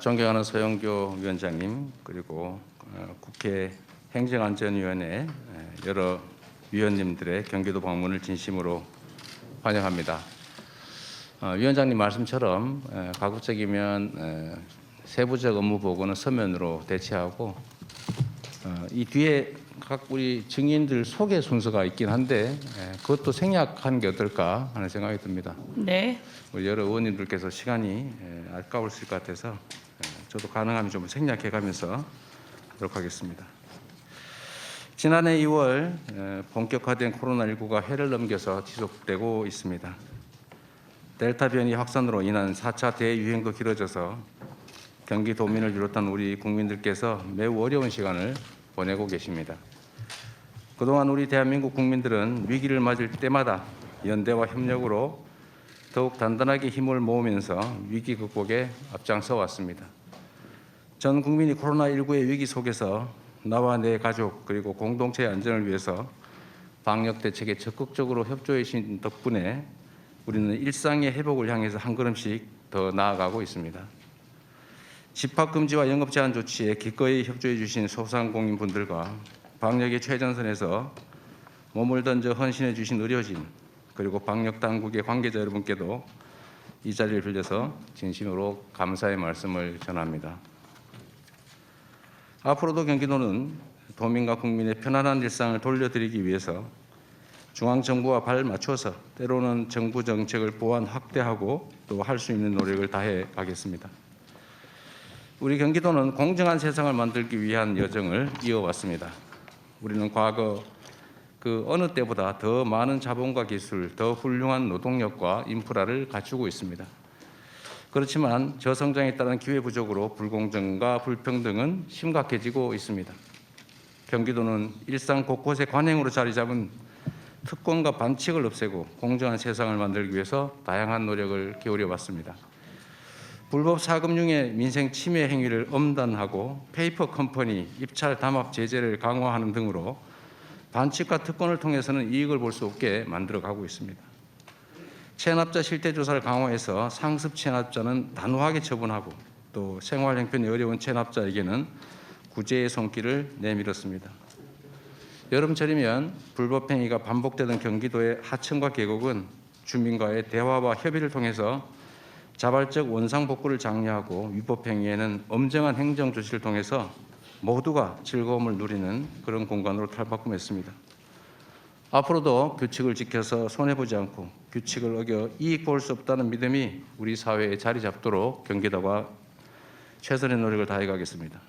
존경하는 서영교 위원장님, 그리고 국회 행정안전위원회 여러 위원님들의 경기도 방문을 진심으로 환영합니다. 위원장님 말씀처럼 가급적이면 세부적 업무 보고는 서면으로 대체하고 이 뒤에 각 우리 증인들 소개 순서가 있긴 한데 그것도 생략하는 게 어떨까 하는 생각이 듭니다. 네. 우리 여러 의원님들께서 시간이 아까우실 것 같아서 저도 가능하면 좀 생략해가면서 하도록 하겠습니다. 지난해 2월 본격화된 코로나19가 해를 넘겨서 지속되고 있습니다. 델타 변이 확산으로 인한 4차 대유행도 길어져서 경기도민을 비롯한 우리 국민들께서 매우 어려운 시간을 보내고 계십니다. 그동안 우리 대한민국 국민들은 위기를 맞을 때마다 연대와 협력으로 더욱 단단하게 힘을 모으면서 위기 극복에 앞장서 왔습니다. 전 국민이 코로나19의 위기 속에서 나와 내 가족 그리고 공동체의 안전을 위해서 방역 대책에 적극적으로 협조해 주신 덕분에 우리는 일상의 회복을 향해서 한 걸음씩 더 나아가고 있습니다. 집합 금지와 영업 제한 조치에 기꺼이 협조해 주신 소상공인분들과 방역의 최전선에서 몸을 던져 헌신해 주신 의료진 그리고 방역 당국의 관계자 여러분께도 이 자리를 빌려서 진심으로 감사의 말씀을 전합니다. 앞으로도 경기도는 도민과 국민의 편안한 일상을 돌려드리기 위해서 중앙정부와 발 맞춰서 때로는 정부 정책을 보완 확대하고 또 할 수 있는 노력을 다해 가겠습니다. 우리 경기도는 공정한 세상을 만들기 위한 여정을 이어왔습니다. 우리는 과거 그 어느 때보다 더 많은 자본과 기술, 더 훌륭한 노동력과 인프라를 갖추고 있습니다. 그렇지만 저성장에 따른 기회 부족으로 불공정과 불평등은 심각해지고 있습니다. 경기도는 일상 곳곳에 관행으로 자리 잡은 특권과 반칙을 없애고 공정한 세상을 만들기 위해서 다양한 노력을 기울여 왔습니다. 불법 사금융의 민생 침해 행위를 엄단하고 페이퍼 컴퍼니 입찰 담합 제재를 강화하는 등으로 반칙과 특권을 통해서는 이익을 볼 수 없게 만들어가고 있습니다. 체납자 실태조사를 강화해서 상습 체납자는 단호하게 처분하고 또 생활 형편이 어려운 체납자에게는 구제의 손길을 내밀었습니다. 여름철이면 불법 행위가 반복되던 경기도의 하천과 계곡은 주민과의 대화와 협의를 통해서 자발적 원상복구를 장려하고 위법 행위에는 엄정한 행정 조치를 통해서 모두가 즐거움을 누리는 그런 공간으로 탈바꿈했습니다. 앞으로도 규칙을 지켜서 손해보지 않고 규칙을 어겨 이익 볼 수 없다는 믿음이 우리 사회에 자리 잡도록 경기도가 최선의 노력을 다해 가겠습니다.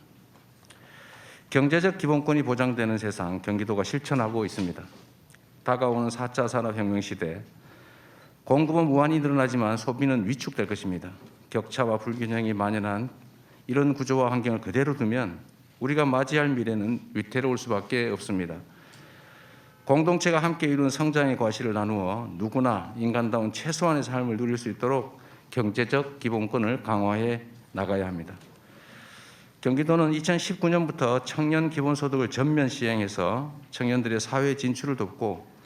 경제적 기본권이 보장되는 세상 경기도가 실천하고 있습니다. 다가오는 4차 산업혁명 시대 공급은 무한히 늘어나지만 소비는 위축될 것입니다. 격차와 불균형이 만연한 이런 구조와 환경을 그대로 두면 우리가 맞이할 미래는 위태로울 수밖에 없습니다. 공동체가 함께 이룬 성장의 과실을 나누어 누구나 인간다운 최소한의 삶을 누릴 수 있도록 경제적 기본권을 강화해 나가야 합니다. 경기도는 2019년부터 청년 기본소득을 전면 시행해서 청년들의 사회 진출을 돕고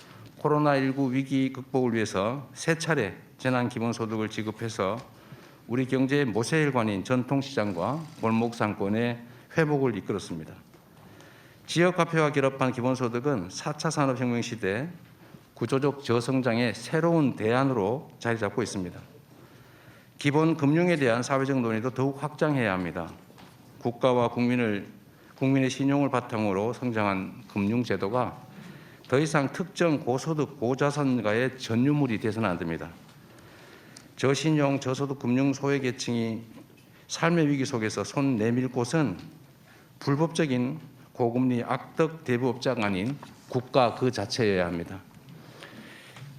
코로나19 위기 극복을 위해서 3차례 재난기본소득을 지급해서 우리 경제의 모세혈관인 전통시장과 골목상권의 회복을 이끌었습니다. 지역화폐와 결합한 기본소득은 4차 산업혁명 시대 구조적 저성장의 새로운 대안으로 자리 잡고 있습니다. 기본 금융에 대한 사회적 논의도 더욱 확장해야 합니다. 국가와 국민의 신용을 바탕으로 성장한 금융제도가 더 이상 특정 고소득, 고자산가의 전유물이 되서는 안 됩니다. 저신용, 저소득 금융 소외계층이 삶의 위기 속에서 손 내밀 곳은 불법적인 고금리 악덕 대부업자가 아닌 국가 그 자체여야 합니다.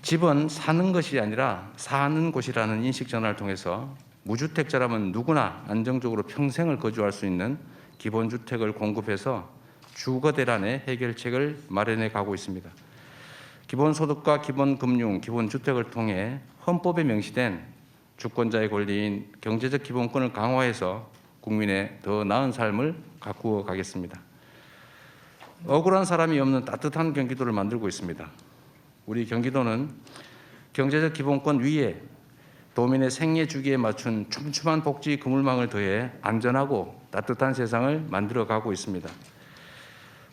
집은 사는 것이 아니라 사는 곳이라는 인식 전환을 통해서 무주택자라면 누구나 안정적으로 평생을 거주할 수 있는 기본주택을 공급해서 주거 대란의 해결책을 마련해 가고 있습니다. 기본소득과 기본금융, 기본주택을 통해 헌법에 명시된 주권자의 권리인 경제적 기본권을 강화해서 국민의 더 나은 삶을 가꾸어 가겠습니다. 억울한 사람이 없는 따뜻한 경기도를 만들고 있습니다. 우리 경기도는 경제적 기본권 위에 도민의 생애 주기에 맞춘 촘촘한 복지 그물망을 더해 안전하고 따뜻한 세상을 만들어가고 있습니다.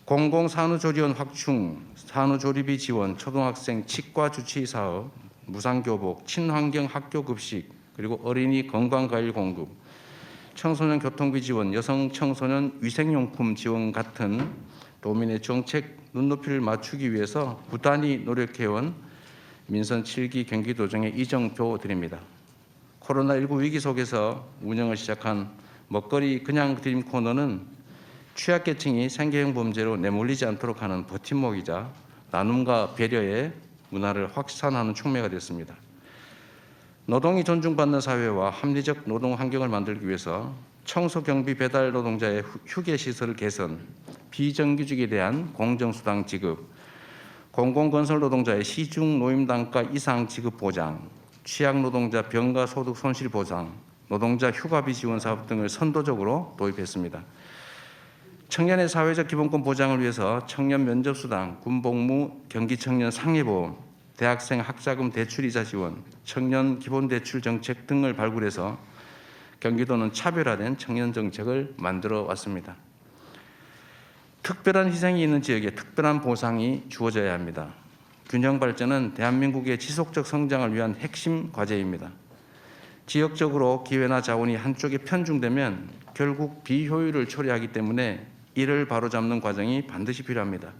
공공산후조리원 확충, 산후조리비 지원, 초등학생 치과 주치 사업, 무상교복, 친환경 학교급식, 그리고 어린이 건강과일 공급, 청소년 교통비 지원, 여성 청소년 위생용품 지원 같은 도민의 정책 눈높이를 맞추기 위해서 부단히 노력해온 민선 7기 경기도정의 이정표 드립니다. 코로나19 위기 속에서 운영을 시작한 먹거리 그냥 드림 코너는 취약계층이 생계형 범죄로 내몰리지 않도록 하는 버팀목이자 나눔과 배려의 문화를 확산하는 촉매가 됐습니다. 노동이 존중받는 사회와 합리적 노동 환경을 만들기 위해서 청소 경비 배달 노동자의 휴게 시설 개선, 비정규직에 대한 공정수당 지급, 공공건설 노동자의 시중 노임 단가 이상 지급 보장, 취약 노동자 병가 소득 손실 보상, 노동자 휴가비 지원 사업 등을 선도적으로 도입했습니다. 청년의 사회적 기본권 보장을 위해서 청년 면접수당, 군복무, 경기청년 상해보험, 대학생 학자금 대출이자 지원, 청년 기본대출 정책 등을 발굴해서 경기도는 차별화된 청년 정책을 만들어 왔습니다. 특별한 희생이 있는 지역에 특별한 보상이 주어져야 합니다. 균형 발전은 대한민국의 지속적 성장을 위한 핵심 과제입니다. 지역적으로 기회나 자원이 한쪽에 편중되면 결국 비효율을 초래하기 때문에 이를 바로잡는 과정이 반드시 필요합니다.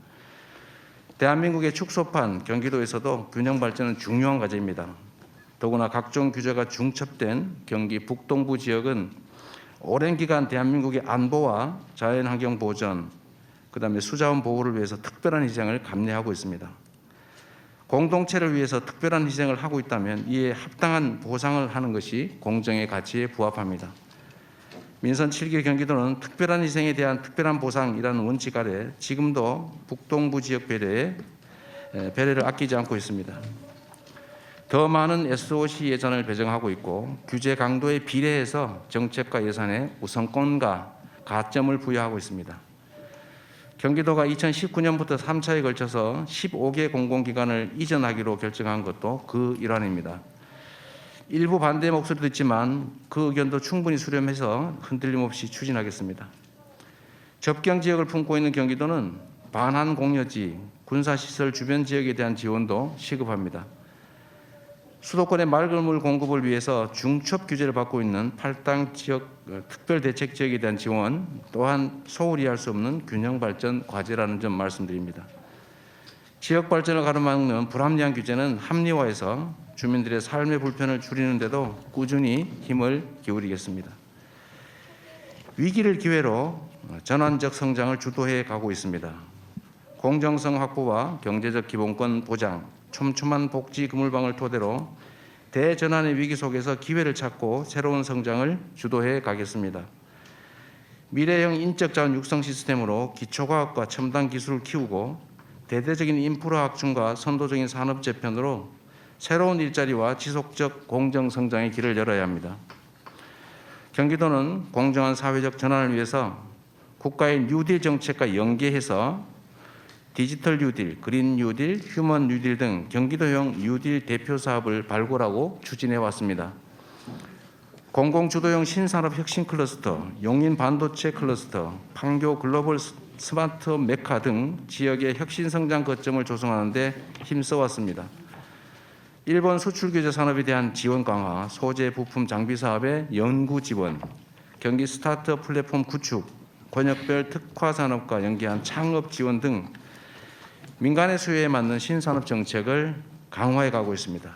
대한민국의 축소판 경기도에서도 균형 발전은 중요한 과제입니다. 더구나 각종 규제가 중첩된 경기 북동부 지역은 오랜 기간 대한민국의 안보와 자연환경 보전, 그다음에 수자원 보호를 위해서 특별한 희생을 감내하고 있습니다. 공동체를 위해서 특별한 희생을 하고 있다면 이에 합당한 보상을 하는 것이 공정의 가치에 부합합니다. 민선 7기 경기도는 특별한 희생에 대한 특별한 보상이라는 원칙 아래 지금도 북동부 지역 배려를 아끼지 않고 있습니다. 더 많은 SOC 예산을 배정하고 있고 규제 강도에 비례해서 정책과 예산에 우선권과 가점을 부여하고 있습니다. 경기도가 2019년부터 3차에 걸쳐서 15개 공공기관을 이전하기로 결정한 것도 그 일환입니다. 일부 반대 목소리도 있지만 그 의견도 충분히 수렴해서 흔들림 없이 추진하겠습니다. 접경 지역을 품고 있는 경기도는 반환 공여지, 군사시설 주변 지역에 대한 지원도 시급합니다. 수도권의 맑은 물 공급을 위해서 중첩 규제를 받고 있는 8당 지역 특별대책 지역에 대한 지원 또한 소홀히 할 수 없는 균형 발전 과제라는 점 말씀드립니다. 지역 발전을 가로막는 불합리한 규제는 합리화해서 주민들의 삶의 불편을 줄이는 데도 꾸준히 힘을 기울이겠습니다. 위기를 기회로 전환적 성장을 주도해 가고 있습니다. 공정성 확보와 경제적 기본권 보장, 촘촘한 복지 그물망을 토대로 대전환의 위기 속에서 기회를 찾고 새로운 성장을 주도해 가겠습니다. 미래형 인적 자원 육성 시스템으로 기초과학과 첨단 기술을 키우고 대대적인 인프라 확충과 선도적인 산업 재편으로 새로운 일자리와 지속적 공정 성장의 길을 열어야 합니다. 경기도는 공정한 사회적 전환을 위해서 국가의 뉴딜 정책과 연계해서 디지털 뉴딜, 그린 뉴딜, 휴먼 뉴딜 등 경기도형 뉴딜 대표 사업을 발굴하고 추진해 왔습니다. 공공주도형 신산업 혁신 클러스터, 용인 반도체 클러스터, 판교 글로벌 스마트 메카 등 지역의 혁신 성장 거점을 조성하는 데 힘써왔습니다. 일본 수출 규제 산업에 대한 지원 강화, 소재 부품 장비 사업의 연구 지원, 경기 스타트업 플랫폼 구축, 권역별 특화 산업과 연계한 창업 지원 등 민간의 수요에 맞는 신산업 정책을 강화해 가고 있습니다.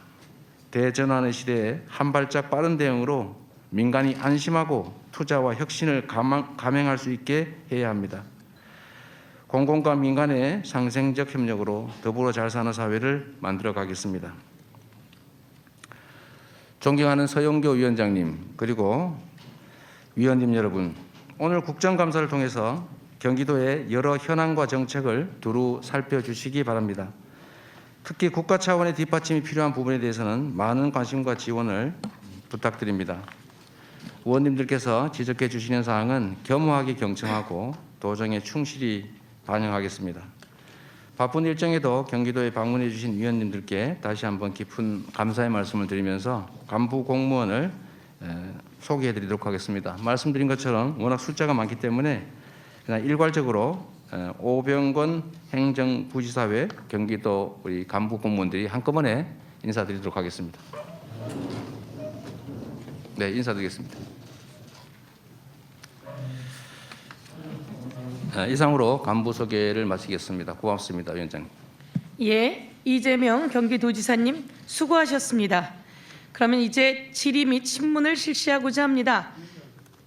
대전환의 시대에 한 발짝 빠른 대응으로 민간이 안심하고 투자와 혁신을 감행할 수 있게 해야 합니다. 공공과 민간의 상생적 협력으로 더불어 잘 사는 사회를 만들어 가겠습니다. 존경하는 서영교 위원장님 그리고 위원님 여러분, 오늘 국정감사를 통해서 경기도의 여러 현안과 정책을 두루 살펴주시기 바랍니다. 특히 국가 차원의 뒷받침이 필요한 부분에 대해서는 많은 관심과 지원을 부탁드립니다. 의원님들께서 지적해 주시는 사항은 겸허하게 경청하고 도정에 충실히 반영하겠습니다. 바쁜 일정에도 경기도에 방문해 주신 위원님들께 다시 한번 깊은 감사의 말씀을 드리면서 간부 공무원을 소개해 드리도록 하겠습니다. 말씀드린 것처럼 워낙 숫자가 많기 때문에 그냥 일괄적으로 오병건 행정부지사 외 경기도 우리 간부 공무원들이 한꺼번에 인사드리도록 하겠습니다. 네, 인사드리겠습니다. 이상으로 간부 소개를 마치겠습니다. 고맙습니다, 위원장님. 예, 이재명 경기도지사님 수고하셨습니다. 그러면 이제 질의 및 신문을 실시하고자 합니다.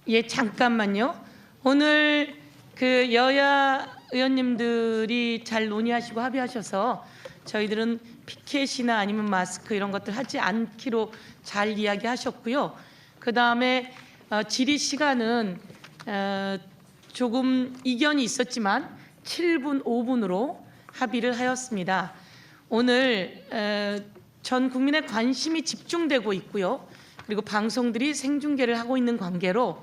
예, 잠깐만요. 오늘 그 여야 의원님들이 잘 논의하시고 합의하셔서 저희들은 피켓이나 아니면 마스크 이런 것들 하지 않기로 잘 이야기하셨고요. 그 다음에 질의 시간은 조금 이견이 있었지만 7분, 5분으로 합의를 하였습니다. 오늘 전 국민의 관심이 집중되고 있고요. 그리고 방송들이 생중계를 하고 있는 관계로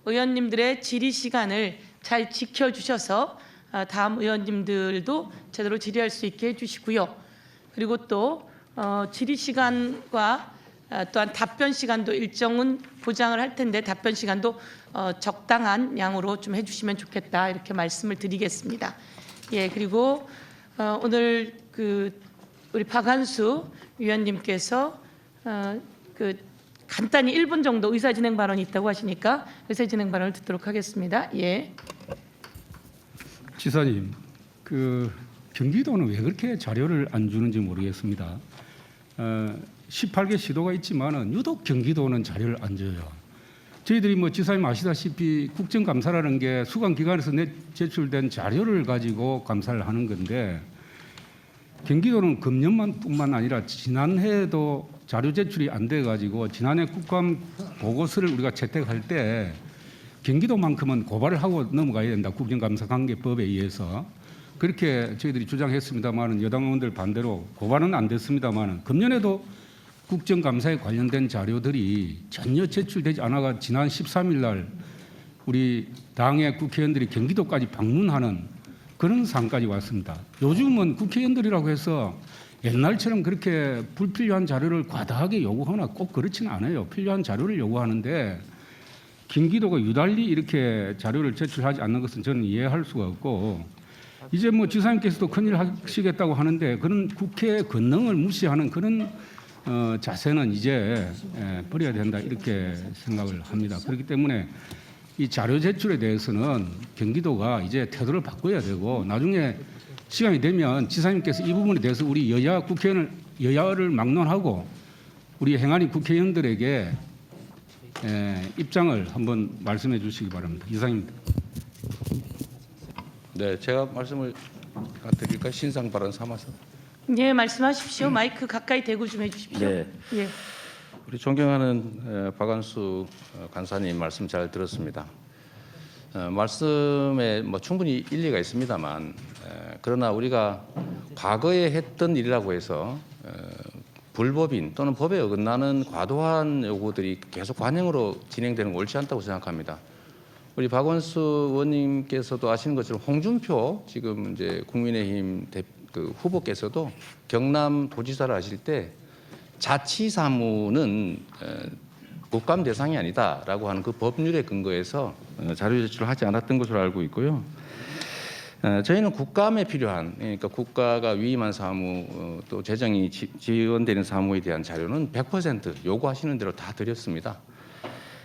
의원님들의 질의 시간을 잘 지켜주셔서 다음 의원님들도 제대로 질의할 수 있게 해주시고요. 그리고 또 질의 시간과 또한 답변 시간도 일정은 보장을 할 텐데 답변 시간도 적당한 양으로 좀 해주시면 좋겠다 이렇게 말씀을 드리겠습니다. 예, 그리고 오늘 그 우리 박한수 위원님께서 그 간단히 1분 정도 의사진행 발언이 있다고 하시니까 의사진행 발언을 듣도록 하겠습니다. 예. 지사님, 그 경기도는 왜 그렇게 자료를 안 주는지 모르겠습니다. 18개 시도가 있지만은 유독 경기도는 자료를 안 줘요. 저희들이 뭐 지사님 아시다시피 국정감사라는 게 수감기관에서 제출된 자료를 가지고 감사를 하는 건데 경기도는 금년만뿐만 아니라 지난해에도 자료 제출이 안 돼 가지고 지난해 국감 보고서를 우리가 채택할 때 경기도만큼은 고발을 하고 넘어가야 된다. 국정감사관계법에 의해서 그렇게 저희들이 주장했습니다만은 여당 의원들 반대로 고발은 안 됐습니다만은 금년에도 국정감사에 관련된 자료들이 전혀 제출되지 않아가 지난 13일 날 우리 당의 국회의원들이 경기도까지 방문하는 그런 상까지 왔습니다. 요즘은 국회의원들이라고 해서 옛날처럼 그렇게 불필요한 자료를 과다하게 요구하거나 꼭 그렇지는 않아요. 필요한 자료를 요구하는데 경기도가 유달리 이렇게 자료를 제출하지 않는 것은 저는 이해할 수가 없고 이제 뭐 지사님께서도 큰일 하시겠다고 하는데 그런 국회의 권능을 무시하는 그런 자세는 이제 버려야 된다 이렇게 생각을 합니다. 그렇기 때문에 이 자료 제출에 대해서는 경기도가 이제 태도를 바꿔야 되고 나중에 시간이 되면 지사님께서 이 부분에 대해서 우리 여야를 막론하고 우리 행안위 국회의원들에게 입장을 한번 말씀해 주시기 바랍니다. 이상입니다. 네, 제가 말씀을 드릴까요? 신상 발언 삼아서. 예, 말씀하십시오. 마이크 가까이 대고 좀 해주십시오. 네. 예. 우리 존경하는 박한수 간사님 말씀 잘 들었습니다. 말씀에 뭐 충분히 일리가 있습니다만 그러나 우리가 과거에 했던 일이라고 해서 불법인 또는 법에 어긋나는 과도한 요구들이 계속 관행으로 진행되는 건 옳지 않다고 생각합니다. 우리 박원수 의원님께서도 아시는 것처럼 홍준표 지금 이제 국민의힘 후보께서도 경남도지사를 하실 때 자치사무는 국감 대상이 아니다라고 하는 그 법률에 근거해서 자료 제출을 하지 않았던 것으로 알고 있고요. 저희는 국감에 필요한 그러니까 국가가 위임한 사무 또 재정이 지원되는 사무에 대한 자료는 100% 요구하시는 대로 다 드렸습니다.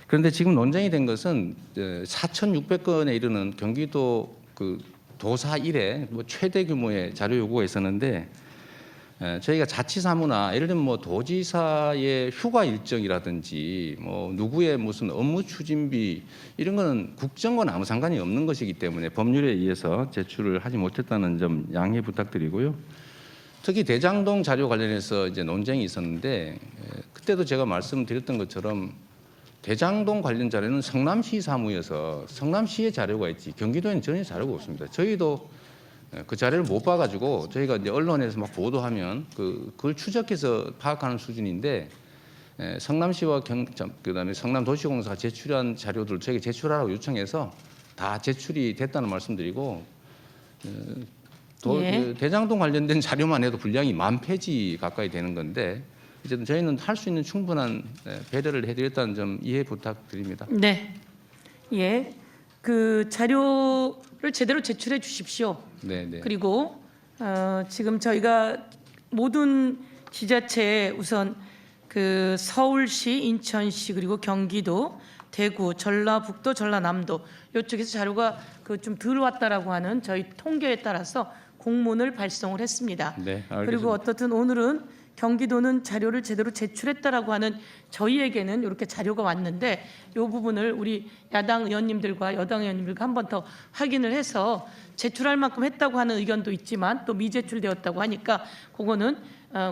그런데 지금 논쟁이 된 것은 4,600건에 이르는 경기도 그 도사 이래 뭐 최대 규모의 자료 요구가 있었는데 저희가 자치사무나 예를 들면 뭐 도지사의 휴가 일정이라든지 뭐 누구의 무슨 업무 추진비 이런 거는 국정과는 아무 상관이 없는 것이기 때문에 법률에 의해서 제출을 하지 못했다는 점 양해 부탁드리고요. 특히 대장동 자료 관련해서 이제 논쟁이 있었는데 그때도 제가 말씀드렸던 것처럼 대장동 관련 자료는 성남시 사무여서 성남시의 자료가 있지 경기도에는 전혀 자료가 없습니다. 저희도 그 자료를 못 봐가지고 저희가 이제 언론에서 막 보도하면 그걸 추적해서 파악하는 수준인데 성남시와 그다음에 성남도시공사가 제출한 자료들 저에게 제출하라고 요청해서 다 제출이 됐다는 말씀드리고 예. 그 대장동 관련된 자료만 해도 분량이 10,000페이지 가까이 되는 건데 어쨌든 저희는 할 수 있는 충분한 배려를 해드렸다는 점 이해 부탁드립니다. 네. 예. 그 자료를 제대로 제출해 주십시오. 네, 네. 그리고 지금 저희가 모든 지자체에 우선 그 서울시, 인천시 그리고 경기도, 대구, 전라북도, 전라남도 이쪽에서 자료가 그 좀 들어왔다라고 하는 저희 통계에 따라서 공문을 발송을 했습니다. 네, 알겠습니다. 그리고 어떻든 오늘은 경기도는 자료를 제대로 제출했다라고 하는 저희에게는 이렇게 자료가 왔는데 이 부분을 우리 야당 의원님들과 여당 의원님들과 한 번 더 확인을 해서 제출할 만큼 했다고 하는 의견도 있지만 또 미제출되었다고 하니까 그거는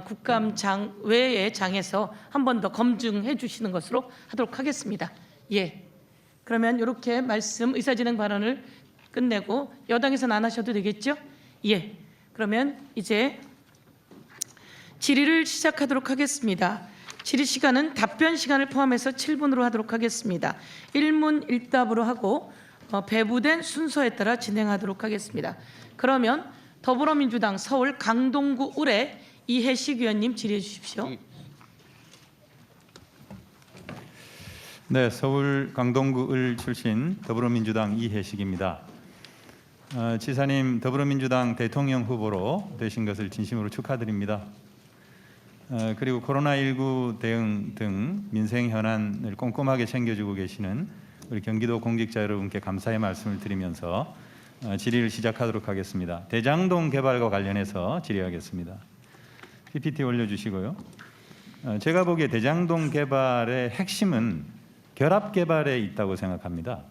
국감장 외의 장에서 한 번 더 검증해 주시는 것으로 하도록 하겠습니다. 예. 그러면 이렇게 말씀 의사진행 발언을 끝내고 여당에서는 안 하셔도 되겠죠? 예. 그러면 이제 질의를 시작하도록 하겠습니다. 질의 시간은 답변 시간을 포함해서 7분으로 하도록 하겠습니다. 1문 1답으로 하고 배부된 순서에 따라 진행하도록 하겠습니다. 그러면 더불어민주당 서울 강동구 을의 이해식 의원님 질의해 주십시오. 네, 서울 강동구 을 출신 더불어민주당 이해식입니다. 지사님 더불어민주당 대통령 후보로 되신 것을 진심으로 축하드립니다. 그리고 코로나19 대응 등 민생 현안을 꼼꼼하게 챙겨주고 계시는 우리 경기도 공직자 여러분께 감사의 말씀을 드리면서 질의를 시작하도록 하겠습니다. 대장동 개발과 관련해서 질의하겠습니다. PPT 올려주시고요. 제가 보기에 대장동 개발의 핵심은 결합 개발에 있다고 생각합니다.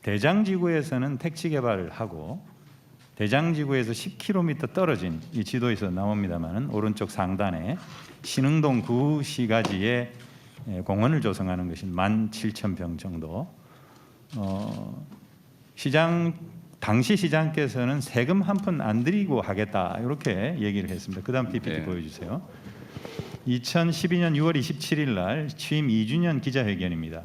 대장지구에서는 택지 개발을 하고 대장지구에서 10km 떨어진 이 지도에서 나옵니다만 오른쪽 상단에 신흥동 구시가지에 공원을 조성하는 것이 17,000평 정도. 당시 시장께서는 세금 한 푼 안 들이고 하겠다 이렇게 얘기를 했습니다. 그다음 PPT 네. 보여주세요. 2012년 6월 27일 날 취임 2주년 기자회견입니다.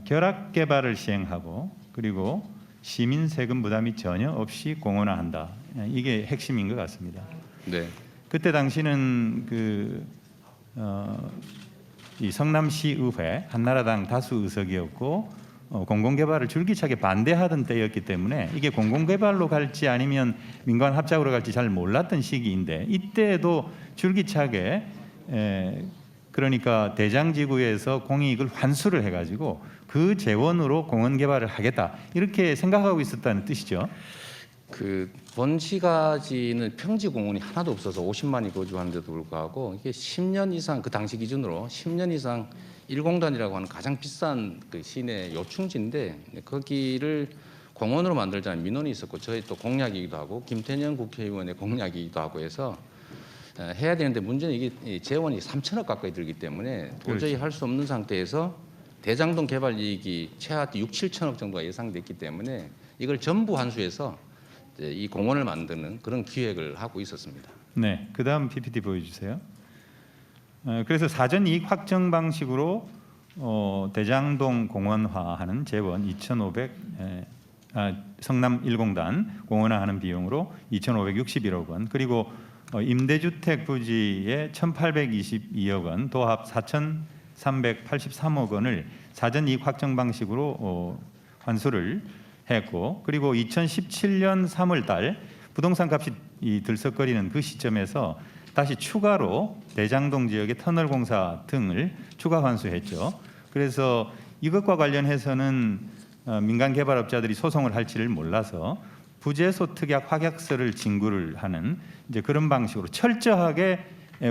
결합 개발을 시행하고 그리고 시민 세금 부담이 전혀 없이 공원화한다. 이게 핵심인 것 같습니다. 네. 그때 당시는 이 성남시의회 한나라당 다수 의석이었고 공공개발을 줄기차게 반대하던 때였기 때문에 이게 공공개발로 갈지 아니면 민간 합작으로 갈지 잘 몰랐던 시기인데 이때도 줄기차게 그러니까 대장지구에서 공익을 환수를 해가지고 그 재원으로 공원 개발을 하겠다 이렇게 생각하고 있었다는 뜻이죠. 그 본시가지는 평지 공원이 하나도 없어서 50만이 거주하는데도 불구하고 이게 10년 이상 그 당시 기준으로 10년 이상 1공단이라고 하는 가장 비싼 그 시내 요충지인데 거기를 공원으로 만들자는 민원이 있었고 저희 또 공약이기도 하고 김태년 국회의원의 공약이기도 하고 해서 해야 되는데 문제는 이게 재원이 3천억 가까이 들기 때문에 도저히 그렇죠. 할 수 없는 상태에서 대장동 개발 이익이 최하 6, 7천억 정도가 예상됐기 때문에 이걸 전부 환수해서 이 공원을 만드는 그런 기획을 하고 있었습니다. 네, 그 다음 PPT 보여주세요. 그래서 사전 이익 확정 방식으로 대장동 공원화하는 재원 2,500 성남 1공단 공원화하는 비용으로 2,561억 원 그리고 임대주택 부지에 1,822억 원 도합 4,383억 원을 사전 이익 확정 방식으로 환수를 했고 그리고 2017년 3월 달 부동산 값이 들썩거리는 그 시점에서 다시 추가로 대장동 지역의 터널 공사 등을 추가 환수했죠. 그래서 이것과 관련해서는 민간 개발업자들이 소송을 할지를 몰라서 부재소 특약 확약서를 진구를 하는 이제 그런 방식으로 철저하게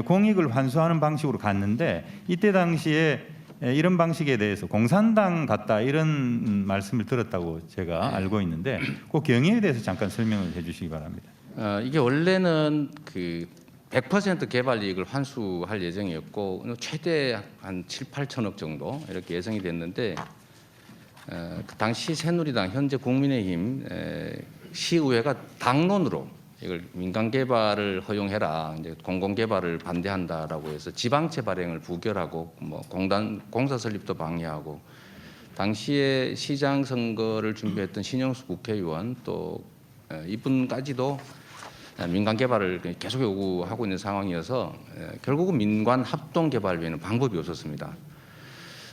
공익을 환수하는 방식으로 갔는데 이때 당시에 이런 방식에 대해서 공산당 같다 이런 말씀을 들었다고 제가 알고 있는데 그 경위에 대해서 잠깐 설명을 해주시기 바랍니다. 이게 원래는 그 100% 개발 이익을 환수할 예정이었고 최대 한 7, 8천억 정도 이렇게 예상이 됐는데 그 당시 새누리당 현재 국민의힘 시의회가 당론으로 이걸 민간 개발을 허용해라 이제 공공 개발을 반대한다라고 해서 지방채 발행을 부결하고 뭐 공사 설립도 방해하고 당시에 시장 선거를 준비했던 신영수 국회의원 또 이분까지도 민간 개발을 계속 요구하고 있는 상황이어서 결국은 민관 합동 개발 외에는 방법이 없었습니다.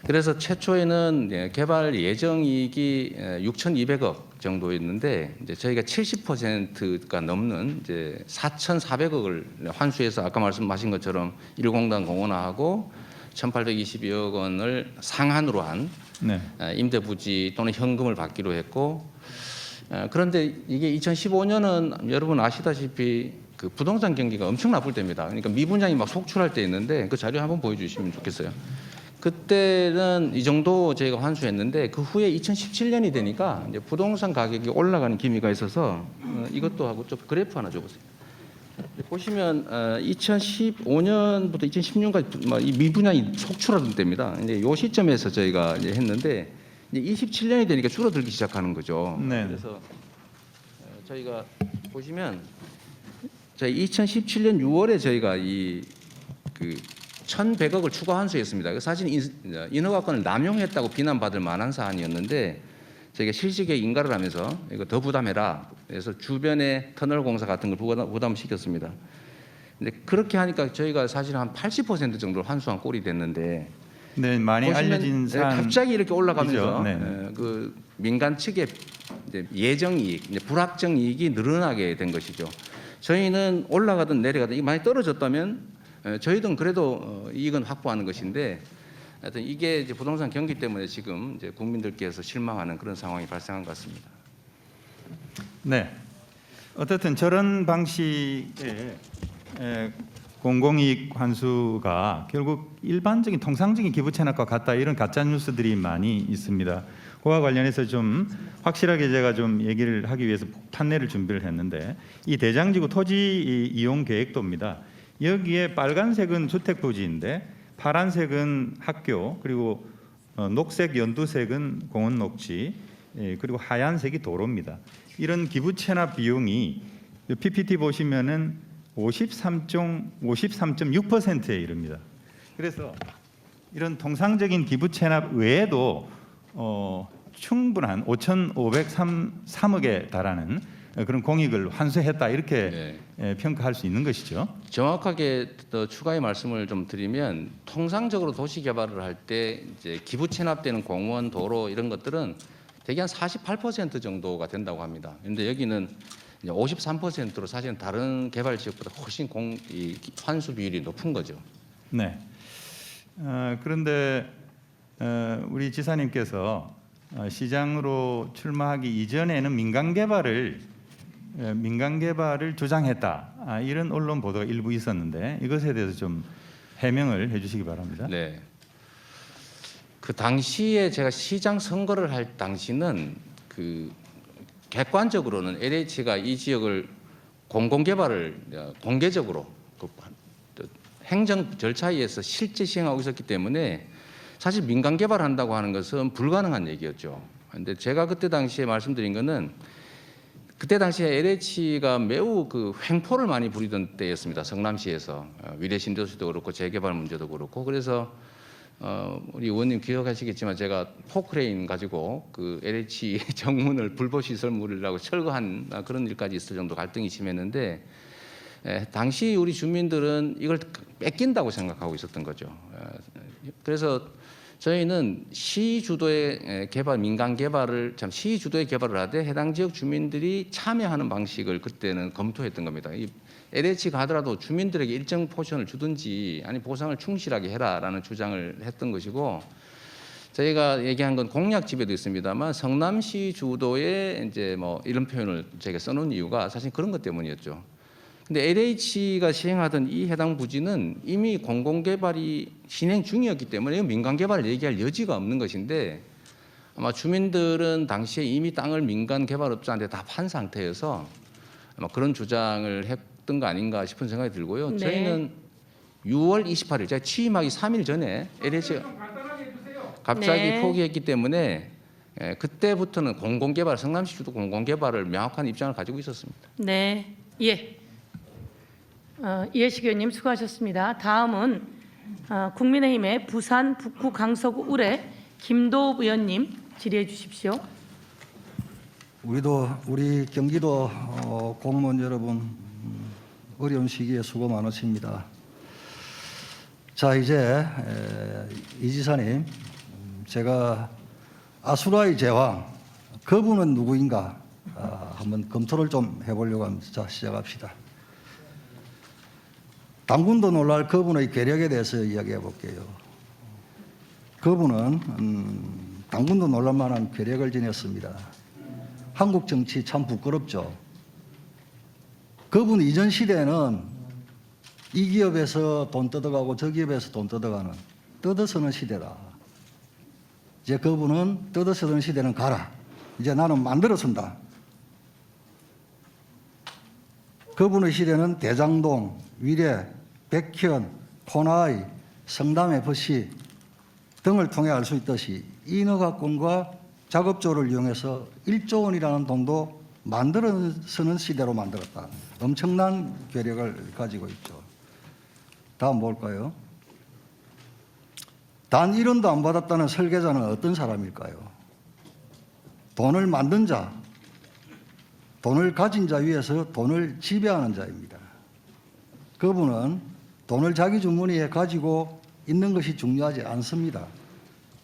그래서 최초에는 개발 예정 이익이 6,200억 정도였는데 이제 저희가 70%가 넘는 이제 4,400억을 환수해서 아까 말씀하신 것처럼 1공단 공원화하고 1,822억 원을 상한으로 한 네. 임대 부지 또는 현금을 받기로 했고 그런데 이게 2015년은 여러분 아시다시피 그 부동산 경기가 엄청 나쁠 때입니다. 그러니까 미분양이 막 속출할 때 있는데 그 자료 한번 보여주시면 좋겠어요. 그때는 이 정도 저희가 환수했는데 그 후에 2017년이 되니까 이제 부동산 가격이 올라가는 기미가 있어서 이것도 하고 좀 그래프 하나 줘보세요. 보시면 2015년부터 2016년까지 이 미분양이 속출하던 때입니다. 이제 이 시점에서 저희가 이제 했는데 이제 27년이 되니까 줄어들기 시작하는 거죠. 네. 그래서 저희가 보시면 저희 2017년 6월에 저희가 그 1,100억을 추가 환수했습니다. 사실 인허가권을 남용했다고 비난받을 만한 사안이었는데 저희가 실시에 인가를 하면서 이거 더 부담해라. 그래서 주변에 터널 공사 같은 걸 부담시켰습니다. 근데 그렇게 하니까 저희가 사실 한 80% 정도 환수한 꼴이 됐는데 네, 많이 보시면 알려진 사안 갑자기 이렇게 올라가면서 네. 그 민간 측의 이제 예정 이익, 이제 불확정 이익이 늘어나게 된 것이죠. 저희는 올라가든 내려가든 이게 많이 떨어졌다면 저희들은 그래도 이익은 확보하는 것인데 하여튼 이게 이제 부동산 경기 때문에 지금 이제 국민들께서 실망하는 그런 상황이 발생한 것 같습니다. 네. 어쨌든 저런 방식의 공공이익 환수가 결국 일반적인 통상적인 기부 체납과 같다 이런 가짜 뉴스들이 많이 있습니다. 그와 관련해서 좀 확실하게 제가 좀 얘기를 하기 위해서 판례를 준비를 했는데 이 대장지구 토지 이용 계획도입니다. 여기에 빨간색은 주택 부지인데 파란색은 학교 그리고 녹색 연두색은 공원 녹지 그리고 하얀색이 도로입니다. 이런 기부 체납 비용이 PPT 보시면은 53.6%에 이릅니다. 그래서 이런 통상적인 기부 체납 외에도 충분한 5,503억에 달하는 그런 공익을 환수했다 이렇게 평가할 수 있는 것이죠. 정확하게 더 추가의 말씀을 좀 드리면 통상적으로 도시 개발을 할 때 이제 기부 체납되는 공원, 도로 이런 것들은 대개 한 48% 정도가 된다고 합니다. 그런데 여기는 53%로 사실은 다른 개발 지역보다 훨씬 이 환수 비율이 높은 거죠. 네. 그런데 우리 지사님께서 시장으로 출마하기 이전에는 민간 개발을 주장했다 이런 언론 보도가 일부 있었는데 이것에 대해서 좀 해명을 해주시기 바랍니다. 네. 그 당시에 제가 시장 선거를 할 당시는 그 객관적으로는 LH가 이 지역을 공공개발을 공개적으로 그 행정 절차에 의해서 실제 시행하고 있었기 때문에 사실 민간 개발한다고 하는 것은 불가능한 얘기였죠. 그런데 제가 그때 당시에 말씀드린 거는 그때 당시에 LH가 매우 그 횡포를 많이 부리던 때였습니다. 성남시에서 위례 신도시도 그렇고 재개발 문제도 그렇고 그래서 우리 의원님 기억하시겠지만 제가 포크레인 가지고 그 LH 정문을 불법시설물이라고 철거한 그런 일까지 있을 정도 갈등이 심했는데 당시 우리 주민들은 이걸 뺏긴다고 생각하고 있었던 거죠. 그래서 저희는 시 주도의 개발, 민간 개발을 시 주도의 개발을 하되 해당 지역 주민들이 참여하는 방식을 그때는 검토했던 겁니다. 이 LH가 하더라도 주민들에게 일정 포션을 주든지 아니 보상을 충실하게 해라라는 주장을 했던 것이고 저희가 얘기한 건 공약집에도 있습니다만 성남시 주도의 이제 뭐 이런 표현을 제가 써놓은 이유가 사실 그런 것 때문이었죠. 근데 LH가 시행하던 이 해당 부지는 이미 공공개발이 진행 중이었기 때문에 민간개발을 얘기할 여지가 없는 것인데 아마 주민들은 당시에 이미 땅을 민간 개발업자한테 다 판 상태여서 아마 그런 주장을 했던 거 아닌가 싶은 생각이 들고요. 네. 저희는 6월 28일 제가 취임하기 3일 전에 LH가 갑자기 네. 포기했기 때문에 그때부터는 공공개발, 성남시 주도 공공개발을 명확한 입장을 가지고 있었습니다. 네, 예. 이해식 의원님 수고하셨습니다. 다음은 국민의힘의 부산 북구 강서구 의뢰 김도읍 의원님 질의해 주십시오. 우리 경기도 공무원 여러분 어려운 시기에 수고 많으십니다. 자, 이제 이 지사님, 제가 아수라의 제왕 그분은 누구인가 한번 검토를 좀 해보려고 합니다. 자, 시작합시다. 당군도 놀랄 그분의 괴력에 대해서 이야기해 볼게요. 그분은 당군도 놀랄 만한 괴력을 지녔습니다. 한국 정치 참 부끄럽죠. 그분 이전 시대에는 이 기업에서 돈 뜯어가고 저 기업에서 돈 뜯어가는 뜯어서는 시대다. 이제 그분은 뜯어서는 시대는 가라. 이제 나는 만들어 쓴다. 그분의 시대는 대장동, 위례, 백현, 코나이, 성남FC 등을 통해 알 수 있듯이 인허가권과 작업조를 이용해서 1조 원이라는 돈도 만들어 쓰는 시대로 만들었다. 엄청난 괴력을 가지고 있죠. 다음 볼까요? 단 1원도 안 받았다는 설계자는 어떤 사람일까요? 돈을 만든 자, 돈을 가진 자 위에서 돈을 지배하는 자입니다. 그분은 돈을 자기 주머니에 가지고 있는 것이 중요하지 않습니다.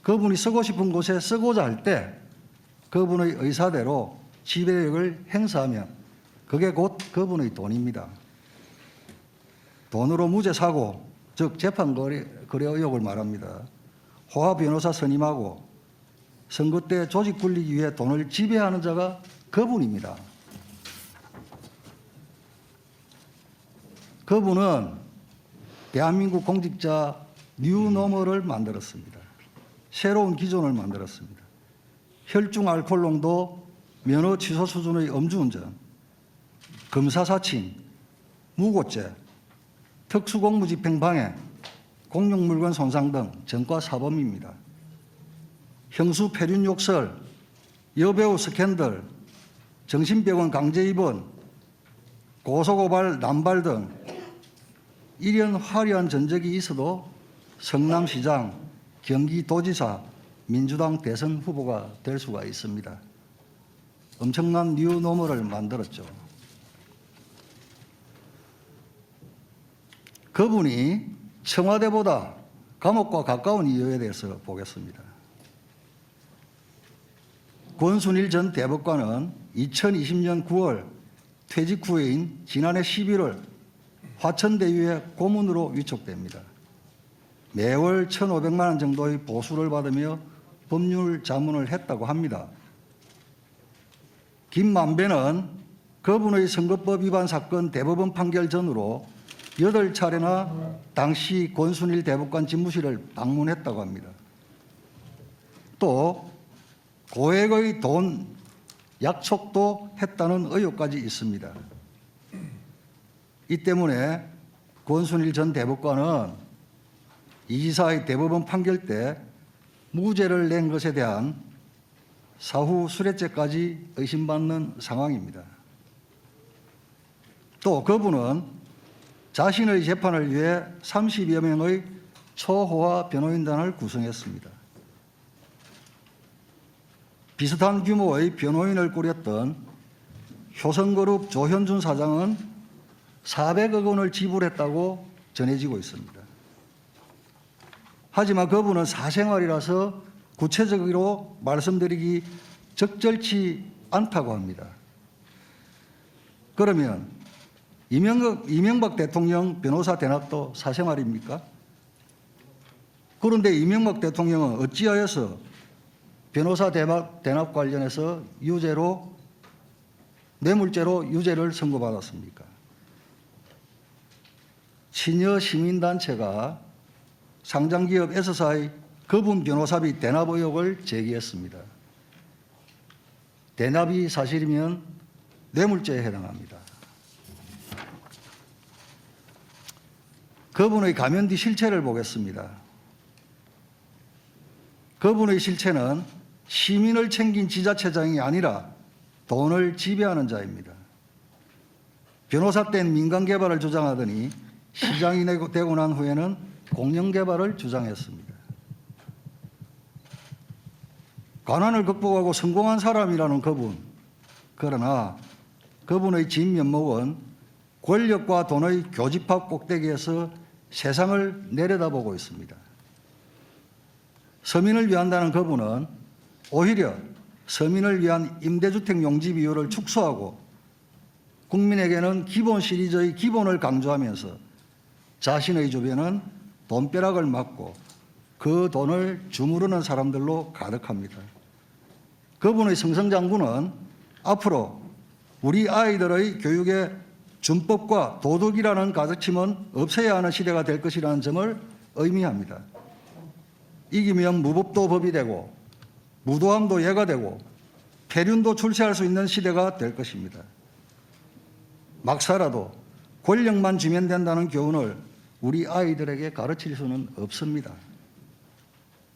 그분이 쓰고 싶은 곳에 쓰고자 할 때 그분의 의사대로 지배력을 행사하면 그게 곧 그분의 돈입니다. 돈으로 무죄 사고, 즉 재판 거래 의혹을 말합니다. 호화 변호사 선임하고 선거 때 조직 굴리기 위해 돈을 지배하는 자가 그분입니다. 그분은 대한민국 공직자 뉴노멀을 만들었습니다. 새로운 기존을 만들었습니다. 혈중 알코올 농도 면허 취소 수준의 음주운전, 검사 사칭, 무고죄, 특수공무집행 방해, 공용물건 손상 등 전과 사범입니다. 형수 폐륜 욕설, 여배우 스캔들, 정신병원 강제 입원, 고소고발 남발 등 이런 화려한 전적이 있어도 성남시장, 경기도지사, 민주당 대선 후보가 될 수가 있습니다. 엄청난 뉴노멀을 만들었죠. 그분이 청와대보다 감옥과 가까운 이유에 대해서 보겠습니다. 권순일 전 대법관은 2020년 9월 퇴직 후에인 지난해 11월 화천대유의 고문으로 위촉됩니다. 매월 1,500만 원 정도의 보수를 받으며 법률 자문을 했다고 합니다. 김만배는 그분의 선거법 위반 사건 대법원 판결 전으로 8차례나 당시 권순일 대법관 집무실을 방문했다고 합니다. 또 고액의 돈 약속도 했다는 의혹까지 있습니다. 이 때문에 권순일 전 대법관은 이 지사의 대법원 판결 때 무죄를 낸 것에 대한 사후 수뢰죄까지 의심받는 상황입니다. 또 그분은 자신의 재판을 위해 30여 명의 초호화 변호인단을 구성했습니다. 비슷한 규모의 변호인을 꾸렸던 효성그룹 조현준 사장은 400억 원을 지불했다고 전해지고 있습니다. 하지만 그분은 사생활이라서 구체적으로 말씀드리기 적절치 않다고 합니다. 그러면 이명박 대통령 변호사 대납도 사생활입니까? 그런데 이명박 대통령은 어찌하여서 변호사 대납 관련해서 뇌물죄로 유죄를 선고받았습니까? 친여 시민단체가 상장기업 S사의 그분 변호사비 대납 의혹을 제기했습니다. 대납이 사실이면 뇌물죄에 해당합니다. 그분의 가면 뒤 실체를 보겠습니다. 그분의 실체는 시민을 챙긴 지자체장이 아니라 돈을 지배하는 자입니다. 변호사 때는 민간개발을 주장하더니 시장이 되고 난 후에는 공영개발을 주장했습니다. 가난을 극복하고 성공한 사람이라는 그분, 그러나 그분의 진면목은 권력과 돈의 교집합 꼭대기에서 세상을 내려다보고 있습니다. 서민을 위한다는 그분은 오히려 서민을 위한 임대주택 용지 비율을 축소하고 국민에게는 기본 시리즈의 기본을 강조하면서 자신의 주변은 돈벼락을 맞고 그 돈을 주무르는 사람들로 가득합니다. 그분의 승승장구는 앞으로 우리 아이들의 교육에 준법과 도덕이라는 가르침은 없어야 하는 시대가 될 것이라는 점을 의미합니다. 이기면 무법도 법이 되고 무도함도 예가 되고 폐륜도 출세할 수 있는 시대가 될 것입니다. 막 살아도 권력만 쥐면 된다는 교훈을 우리 아이들에게 가르칠 수는 없습니다.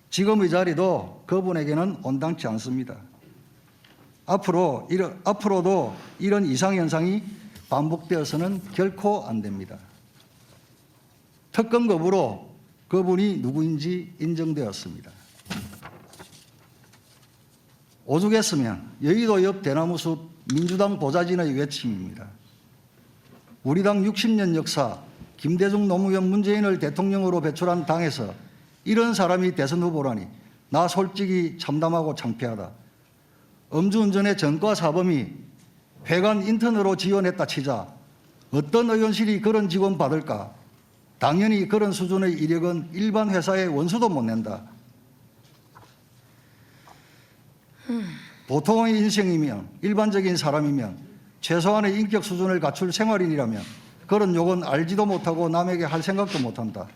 지금의 자리도 그분에게는 온당치 않습니다. 앞으로도 이런 이상현상이 반복되어서는 결코 안 됩니다. 특검 거부로 그분이 누구인지 인정되었습니다. 오죽했으면 여의도 옆 대나무숲 민주당 보좌진의 외침입니다. 우리 당 60년 역사 김대중 노무현 문재인을 대통령으로 배출한 당에서 이런 사람이 대선 후보라니 나 솔직히 참담하고 창피하다. 음주운전의 전과 사범이 회관 인턴으로 지원했다 치자 어떤 의원실이 그런 직원 받을까? 당연히 그런 수준의 이력은 일반 회사의 원수도 못 낸다. 보통의 인생이면 일반적인 사람이면 최소한의 인격 수준을 갖출 생활인이라면 그런 욕은 알지도 못하고 남에게 할 생각도 못한다.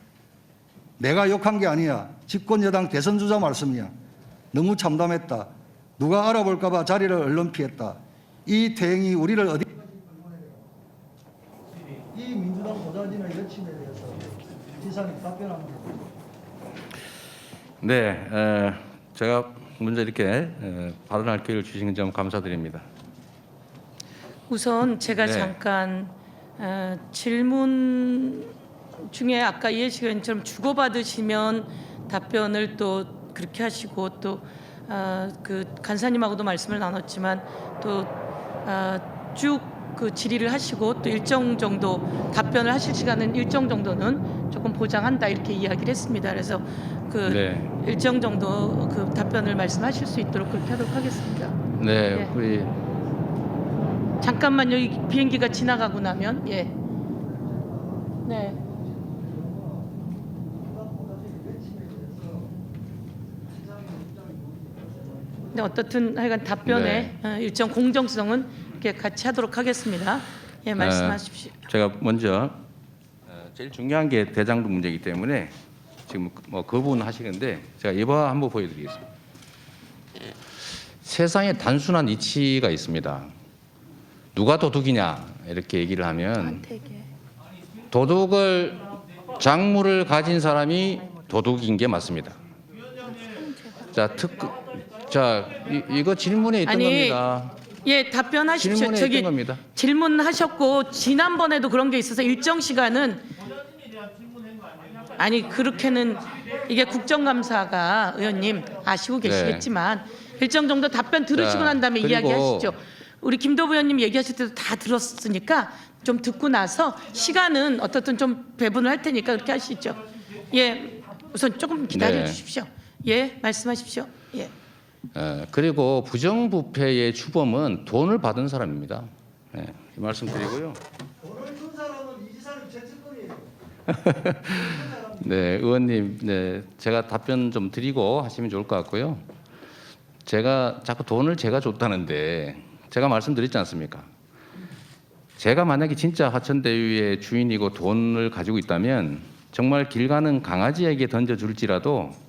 내가 욕한 게 아니야. 집권여당 대선주자 말씀이야. 너무 참담했다. 누가 알아볼까 봐 자리를 얼른 피했다. 이 퇴행이 우리를 어디 이 민주당 보좌진의 여침에 대해서 지사님 답변합니다. 네, 제가 먼저 이렇게 발언할 기회를 주신 점 감사드립니다. 우선 제가 네. 잠깐 질문 중에 아까 이해식 의원처럼 주고받으시면 답변을 또 그렇게 하시고 또 그 간사님하고도 말씀을 나눴지만 또 쭉 그 질의를 하시고 또 일정 정도 답변을 하실 시간은 일정 정도는 조금 보장한다 이렇게 이야기를 했습니다. 그래서 그 네. 일정 정도 그 답변을 말씀하실 수 있도록 그렇게 하도록 하겠습니다. 네, 예. 우리 잠깐만 여기 비행기가 지나가고 나면 예. 네. 네, 어떻든 하여간 답변에 일정 공정성은 이렇게 같이 하도록 하겠습니다. 예, 말씀하십시오. 제가 먼저 제일 중요한 게 대장동 문제이기 때문에 지금 뭐 거부하시는데 제가 이거 한번 보여드리겠습니다. 세상에 단순한 이치가 있습니다. 누가 도둑이냐 이렇게 얘기를 하면 도둑을 작물을 가진 사람이 도둑인 게 맞습니다. 자, 이거 질문에 있던 아니, 겁니다. 예, 답변하십시오. 질문에 저기 있던 겁니다. 질문하셨고 지난번에도 그런 게 있어서 일정 시간은 아니 그렇게는 이게 국정감사가 의원님 아시고 계시겠지만 일정 정도 답변 들으시고 자, 난 다음에 그리고 이야기하시죠. 우리 김도부 의원님 얘기하실 때도 다 들었으니까 좀 듣고 나서 시간은 어떻든 좀 배분을 할 테니까 그렇게 하시죠. 예, 우선 조금 기다려 네. 주십시오. 예, 말씀하십시오. 예. 그리고 부정부패의 주범은 돈을 받은 사람입니다. 네, 이 말씀 드리고요. 돈을 준 사람은 이 지사님 죄책거리예요. 네, 의원님, 네, 제가 답변 좀 드리고 하시면 좋을 것 같고요. 제가 자꾸 돈을 제가 줬다는데 제가 말씀드렸지 않습니까? 제가 만약에 진짜 화천대유의 주인이고 돈을 가지고 있다면 정말 길 가는 강아지에게 던져줄지라도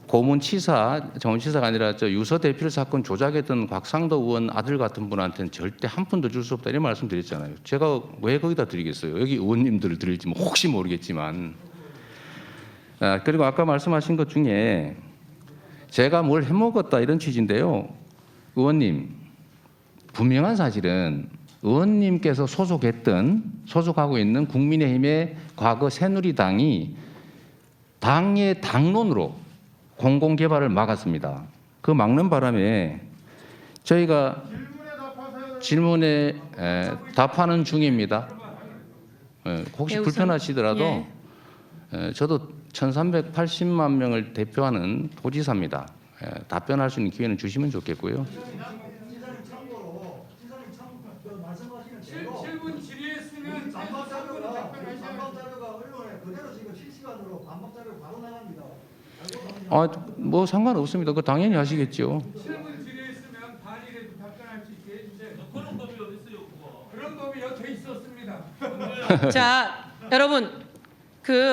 고문치사, 정치사가 아니라 저 유서 대필 사건 조작했던 곽상도 의원 아들 같은 분한테는 절대 한 푼도 줄 수 없다 이런 말씀드렸잖아요. 제가 왜 거기다 드리겠어요? 여기 의원님들을 드릴지 뭐 혹시 모르겠지만. 그리고 아까 말씀하신 것 중에 제가 뭘 해먹었다 이런 취지인데요. 의원님, 분명한 사실은 의원님께서 소속하고 있는 국민의힘의 과거 새누리당이 당의 당론으로 공공개발을 막았습니다. 그 막는 바람에 저희가 질문에 답하는 중입니다. 혹시 네, 우선, 불편하시더라도 예. 저도 1,380만 명을 대표하는 도지사입니다. 답변할 수 있는 기회는 주시면 좋겠고요. 질문 질의했으면 반박 자료가 언론에 그대로 지금 실시간으로 반박 자료 바로 나갑니다. 뭐 상관없습니다. 그거 당연히 하시겠죠. 질문 질의했으면 반일에도 답변할 수 있게 해주세요. 그런 법이 어디 있어요? 그런 법이 여태 있었습니다. 자, 여러분,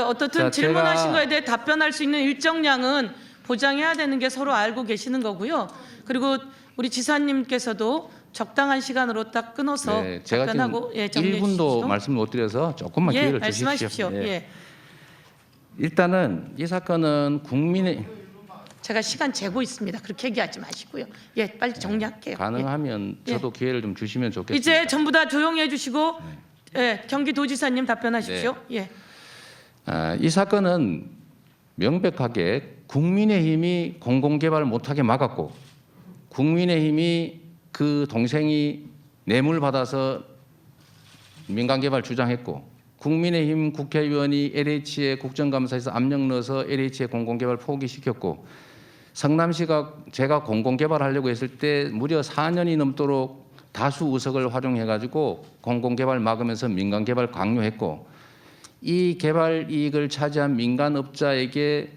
어떻든 자, 질문하신 제가- 거에 대해 답변할 수 있는 일정량은 보장해야 되는 게 서로 알고 계시는 거고요. 그리고 우리 지사님께서도 적당한 시간으로 딱 끊어서 네, 제가 지금 답변하고 정리해 1분도 주시죠. 말씀을 못 드려서 조금만 예, 기회를 말씀하십시오. 주십시오. 예. 일단은 이 사건은 국민의 제가 시간 재고 있습니다. 그렇게 얘기하지 마시고요. 예, 빨리 정리할게요. 가능하면 예. 저도 기회를 좀 주시면 예. 좋겠습니다. 이제 전부 다 조용히 해주시고 예, 경기도지사님 답변하십시오. 예. 이 사건은 명백하게 국민의힘이 공공개발을 못하게 막았고 국민의힘이 그 동생이 뇌물 받아서 민간개발 주장했고 국민의힘 국회의원이 LH에 국정감사에서 압력 넣어서 LH의 공공개발 포기시켰고 성남시가 제가 공공개발하려고 했을 때 무려 4년이 넘도록 다수 의석을 활용해가지고 공공개발 막으면서 민간개발 강요했고 이 개발 이익을 차지한 민간업자에게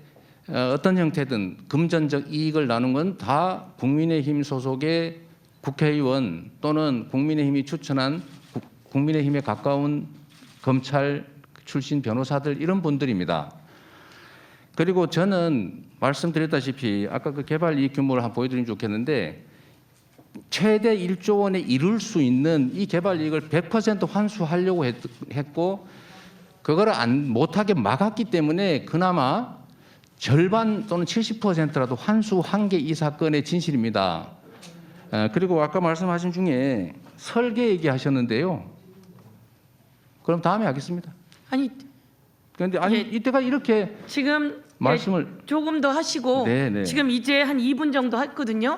어떤 형태든 금전적 이익을 나눈 건 다 국민의힘 소속의 국회의원 또는 국민의힘이 추천한 국민의힘에 가까운 검찰 출신 변호사들 이런 분들입니다. 그리고 저는 말씀드렸다시피 아까 그 개발 이익 규모를 한번 보여드리면 좋겠는데 최대 1조 원에 이룰 수 있는 이 개발 이익을 100% 환수하려고 했고 그거를 못하게 막았기 때문에 그나마 절반 또는 70%라도 환수한 게 이 사건의 진실입니다. 그리고 아까 말씀하신 중에 설계 얘기하셨는데요. 그럼 다음에 하겠습니다. 아니 그런데 예. 이때가 이렇게 지금 말씀을 예, 조금 더 하시고 네, 네. 지금 이제 한 2분 정도 했거든요.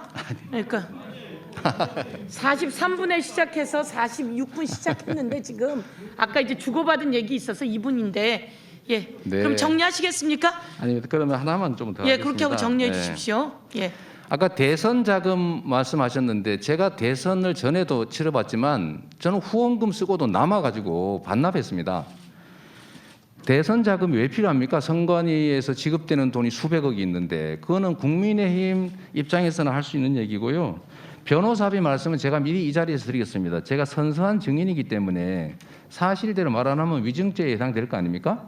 그러니까 43분에 시작해서 46분 시작했는데 지금 아까 이제 주고받은 얘기 있어서 2분인데 예. 네. 그럼 정리하시겠습니까? 아니 그러면 하나만 좀 더 예, 하겠습니다. 그렇게 하고 정리해 네. 주십시오. 예. 아까 대선 자금 말씀하셨는데 제가 대선을 전에도 치러봤지만 저는 후원금 쓰고도 남아가지고 반납했습니다. 대선 자금이 왜 필요합니까? 선관위에서 지급되는 돈이 수백억이 있는데 그거는 국민의힘 입장에서는 할 수 있는 얘기고요. 변호사비 말씀은 제가 미리 이 자리에서 드리겠습니다. 제가 선서한 증인이기 때문에 사실대로 말 안 하면 위증죄에 해당될 거 아닙니까?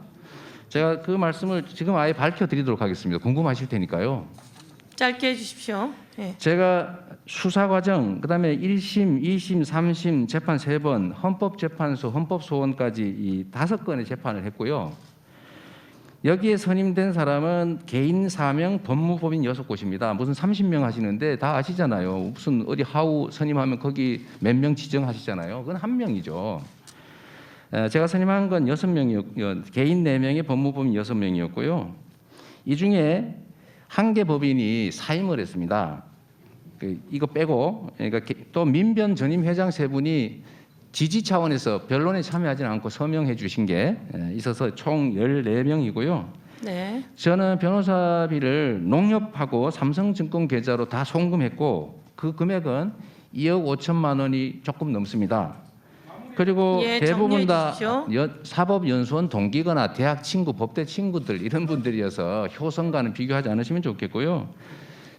제가 그 말씀을 지금 아예 밝혀드리도록 하겠습니다. 궁금하실 테니까요. 짧게 해 주십시오. 예. 제가 수사 과정, 그다음에 1심, 2심, 3심 재판 3번, 헌법재판소, 헌법소원까지 이 5건의 재판을 했고요. 여기에 선임된 사람은 개인 사명 법무법인 6곳입니다. 무슨 30명 하시는데 다 아시잖아요. 무슨 어디 하우 선임하면 거기 몇 명 지정하시잖아요. 그건 한 명이죠. 제가 선임한 건 6명이었고요. 개인 4명의 법무법인 6명이었고요. 이 중에 한 개 법인이 사임을 했습니다. 이거 빼고 그러니까 또 민변 전임 회장 3분이 지지 차원에서 변론에 참여하지 않고 서명해 주신 게 있어서 총 14명이고요. 네. 저는 변호사비를 농협하고 삼성증권 계좌로 다 송금했고 그 금액은 2억 5천만 원이 조금 넘습니다. 그리고 예, 대부분 다 정리해 사법연수원 동기거나 대학 친구, 법대 친구들 이런 분들이어서 효성과는 비교하지 않으시면 좋겠고요.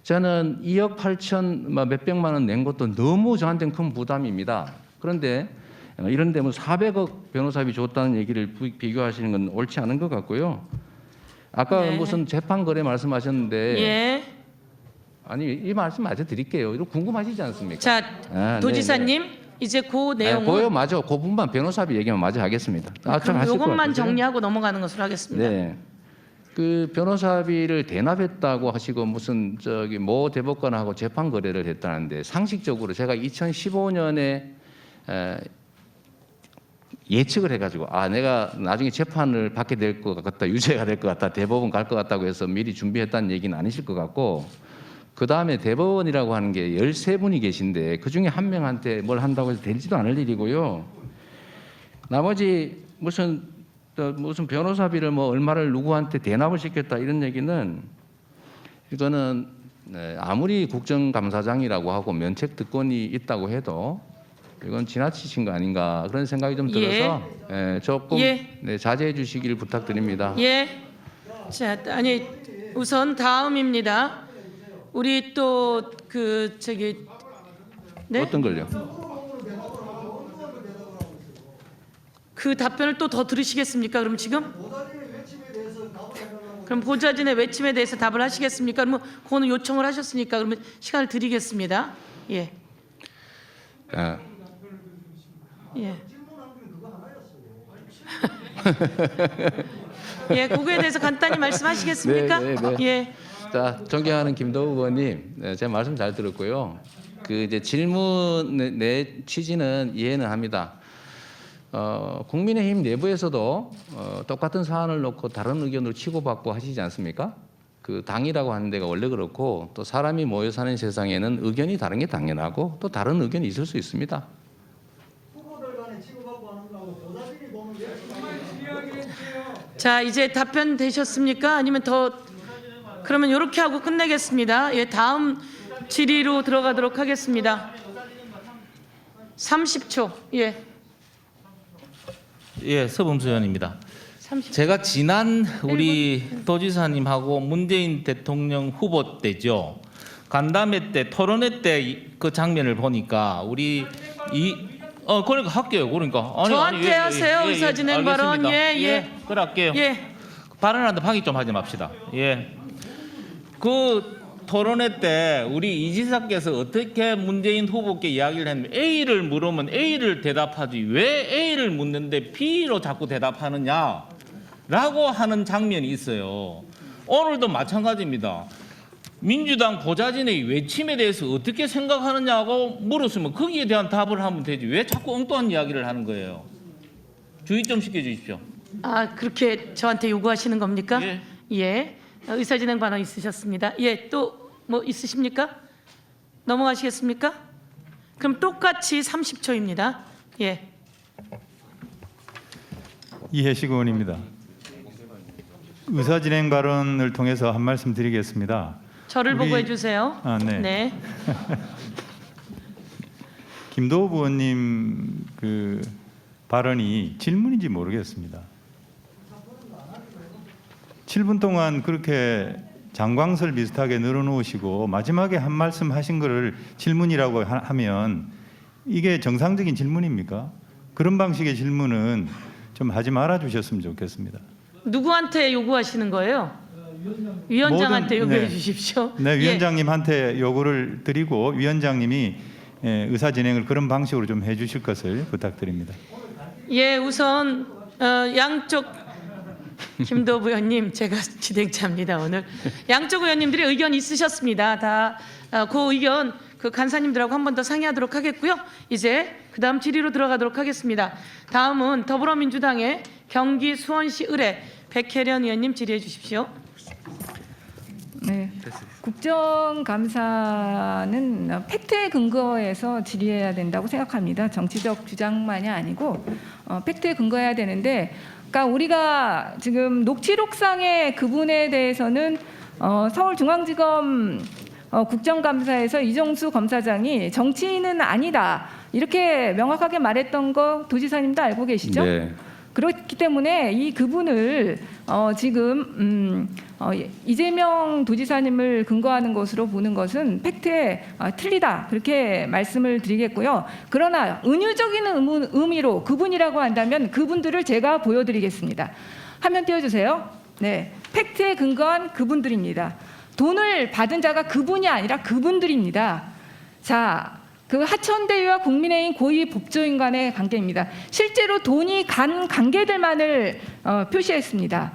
저는 2억 8천 몇백만 원 낸 것도 너무 저한테는 큰 부담입니다. 그런데 이런 데면 400억 변호사비 줬다는 얘기를 비교하시는 건 옳지 않은 것 같고요. 아까 네. 무슨 재판 거래 말씀하셨는데 예. 아니 이 말씀 마저 드릴게요. 이거 궁금하시지 않습니까? 자, 아, 도지사님 이제 그 내용은 고요 맞아. 그 부분만 변호사비 얘기만 마저 하겠습니다. 좀 그럼 하실 것 요것만 같으세요? 정리하고 넘어가는 것으로 하겠습니다. 네. 그 변호사비를 대납했다고 하시고 무슨 저기 모 대법관하고 재판 거래를 했다는데 상식적으로 제가 2015년에 예측을 해가지고 내가 나중에 재판을 받게 될 것 같다, 유죄가 될 것 같다, 대법원 갈 것 같다고 해서 미리 준비했다는 얘기는 아니실 것 같고 그 다음에 대법원이라고 하는 게 13분이 계신데 그 중에 한 명한테 뭘 한다고 해서 되지도 않을 일이고요. 나머지 무슨 변호사비를 뭐 얼마를 누구한테 대납을 시켰다 이런 얘기는 이거는 아무리 국정감사장이라고 하고 면책 특권이 있다고 해도 이건 지나치신 거 아닌가 그런 생각이 좀 들어서 조금 자제해 주시길 부탁드립니다. 예. 자, 아니 우선 다음입니다. 우리 또 그 네? 어떤 걸요? 그 답변을 또 더 들으시겠습니까? 그럼 지금? 그럼 보좌진의 외침에 대해서 답을 하시겠습니까? 그러면 그거는 요청을 하셨으니까 그러면 시간을 드리겠습니다. 예. 아, 예. 예, 그거에 대해서 간단히 말씀하시겠습니까? 네, 네, 네. 예. 자, 존경하는 김도우 의원님, 제 말씀 잘 들었고요. 그 이제 질문 내 취지는 이해는 합니다. 국민의힘 내부에서도 똑같은 사안을 놓고 다른 의견을 치고받고 하시지 않습니까? 그 당이라고 하는 데가 원래 그렇고 또 사람이 모여 사는 세상에는 의견이 다른 게 당연하고 또 다른 의견이 있을 수 있습니다. 자, 이제 답변 되셨습니까? 아니면 더 그러면 이렇게 하고 끝내겠습니다. 예, 다음 질의로 들어가도록 하겠습니다. 30초. 예. 예, 서범수 의원입니다. 30초. 제가 지난 우리 도지사님하고 문재인 대통령 후보 때죠. 간담회 때 토론회 때 그 장면을 보니까 우리 그러니까 할게요. 그러니까 저한테 하세요, 의사진행 발언. 예. 그래 할게요. 예. 발언하는데 방해 좀 하지 맙시다. 예. 그 토론회 때 우리 이 지사께서 어떻게 문재인 후보께 이야기를 했냐면 A를 물으면 A를 대답하지 왜 A를 묻는데 B로 자꾸 대답하느냐라고 하는 장면이 있어요. 오늘도 마찬가지입니다. 민주당 보좌진의 외침에 대해서 어떻게 생각하느냐고 물었으면 거기에 대한 답을 하면 되지 왜 자꾸 엉뚱한 이야기를 하는 거예요. 주의 좀 시켜주십시오. 아, 그렇게 저한테 요구하시는 겁니까? 예. 예. 의사진행 발언 있으셨습니다. 예, 또 뭐 있으십니까? 넘어가시겠습니까? 그럼 똑같이 30초입니다. 예. 이해식 의원입니다. 의사진행 발언을 통해서 한 말씀 드리겠습니다. 저를 보고 해주세요. 네. 네. 김도우 의원님 그 발언이 질문인지 모르겠습니다. 7분 동안 그렇게 장광설 비슷하게 늘어놓으시고 마지막에 한 말씀 하신 거를 질문이라고 하면 이게 정상적인 질문입니까? 그런 방식의 질문은 좀 하지 말아 주셨으면 좋겠습니다. 누구한테 요구하시는 거예요? 위원장한테 요구해 네. 주십시오. 네, 위원장님한테 요구를 드리고 위원장님이 의사 진행을 그런 방식으로 좀 해주실 것을 부탁드립니다. 예, 우선 양쪽 김도우 의원님, 제가 진행자입니다 오늘. 양쪽 의원님들이 의견 있으셨습니다. 다 그 의견 그 간사님들하고 한 번 더 상의하도록 하겠고요. 이제 그 다음 질의로 들어가도록 하겠습니다. 다음은 더불어민주당의 경기 수원시 의뢰 백혜련 의원님 질의해 주십시오. 네, 국정감사는 팩트에 근거해서 질의해야 된다고 생각합니다. 정치적 주장만이 아니고 팩트에 근거해야 되는데, 그러니까 우리가 지금 녹취록상의 그분에 대해서는 서울중앙지검 국정감사에서 이정수 검사장이 정치인은 아니다 이렇게 명확하게 말했던 거 도지사님도 알고 계시죠? 네. 그렇기 때문에 이 그분을 지금 이재명 도지사님을 근거하는 것으로 보는 것은 팩트에 틀리다 그렇게 말씀을 드리겠고요. 그러나 은유적인 의미로 그분이라고 한다면 그분들을 제가 보여드리겠습니다. 화면 띄워주세요. 네, 팩트에 근거한 그분들입니다. 돈을 받은 자가 그분이 아니라 그분들입니다. 자, 그 하천대유와 국민의힘 고위 법조인 간의 관계입니다. 실제로 돈이 간 관계들만을 표시했습니다.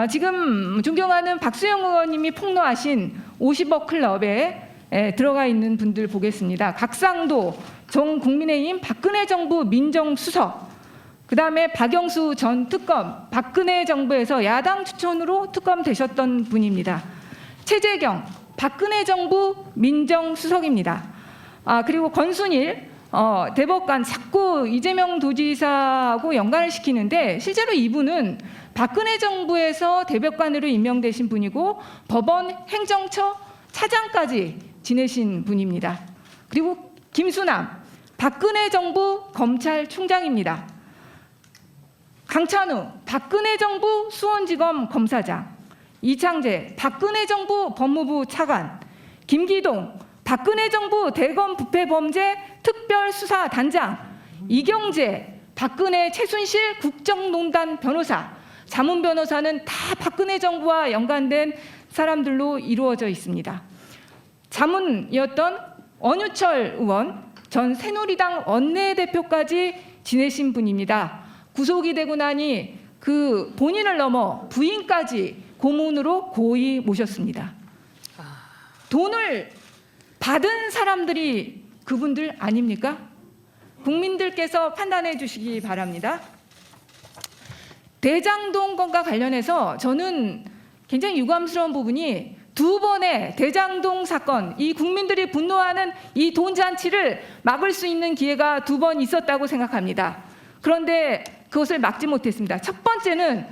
지금 존경하는 박수영 의원님이 폭로하신 50억 클럽에 들어가 있는 분들 보겠습니다. 각상도 전 국민의힘 박근혜 정부 민정수석, 그다음에 박영수 전 특검, 박근혜 정부에서 야당 추천으로 특검 되셨던 분입니다. 최재경 박근혜 정부 민정수석입니다. 그리고 권순일 대법관 자꾸 이재명 도지사하고 연관을 시키는데 실제로 이분은 박근혜 정부에서 대법관으로 임명되신 분이고 법원 행정처 차장까지 지내신 분입니다. 그리고 김수남 박근혜 정부 검찰총장입니다. 강찬우 박근혜 정부 수원지검 검사장, 이창재 박근혜 정부 법무부 차관, 김기동 박근혜 정부 대검 부패범죄 특별수사단장, 이경재 박근혜 최순실 국정농단 변호사, 자문 변호사는 다 박근혜 정부와 연관된 사람들로 이루어져 있습니다. 자문이었던 원유철 의원, 전 새누리당 원내대표까지 지내신 분입니다. 구속이 되고 나니 그 본인을 넘어 부인까지 고문으로 고의 모셨습니다. 돈을 받은 사람들이 그분들 아닙니까? 국민들께서 판단해 주시기 바랍니다. 대장동 건과 관련해서 저는 굉장히 유감스러운 부분이 두 번의 대장동 사건, 이 국민들이 분노하는 이 돈잔치를 막을 수 있는 기회가 두 번 있었다고 생각합니다. 그런데 그것을 막지 못했습니다. 첫 번째는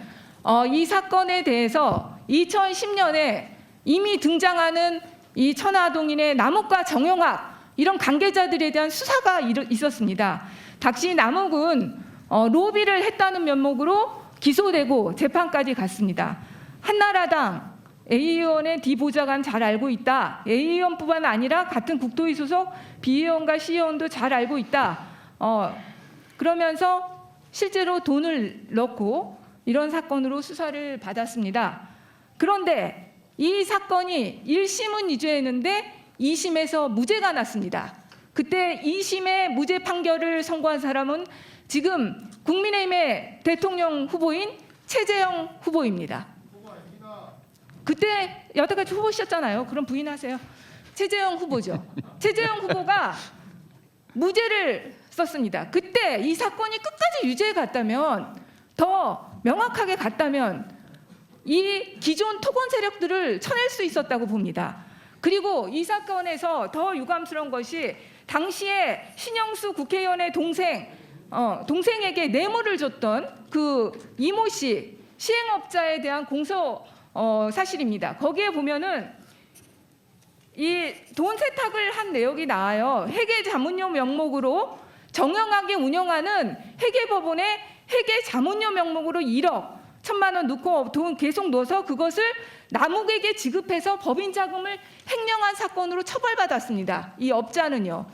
이 사건에 대해서 2010년에 이미 등장하는 이 천화동인의 남욱과 정영학 이런 관계자들에 대한 수사가 있었습니다. 당시 남욱은 로비를 했다는 면목으로 기소되고 재판까지 갔습니다. 한나라당 A 의원의 D 보좌관 잘 알고 있다. A 의원뿐만 아니라 같은 국토위 소속 B 의원과 C 의원도 잘 알고 있다. 그러면서 실제로 돈을 넣고 이런 사건으로 수사를 받았습니다. 그런데 이 사건이 1심은 유죄했는데 2심에서 무죄가 났습니다. 그때 2심의 무죄 판결을 선고한 사람은 지금 국민의힘의 대통령 후보인 최재형 후보입니다. 그때 여태까지 후보셨잖아요. 그럼 부인하세요. 최재형 후보죠. 최재형 후보가 무죄를 썼습니다. 그때 이 사건이 끝까지 유죄에 갔다면, 더 명확하게 갔다면 이 기존 토건 세력들을 쳐낼 수 있었다고 봅니다. 그리고 이 사건에서 더 유감스러운 것이 당시에 신영수 국회의원의 동생에게 뇌물을 줬던 그 이모 씨 시행업자에 대한 공소 사실입니다. 거기에 보면은 이 돈 세탁을 한 내역이 나와요. 회계 자문료 명목으로 정영학이 운영하는 회계법원에 회계 자문료 명목으로 1억 1,000만 원 넣고 돈 계속 넣어서 그것을 남욱에게 지급해서 법인 자금을 횡령한 사건으로 처벌받았습니다. 이 업자는요.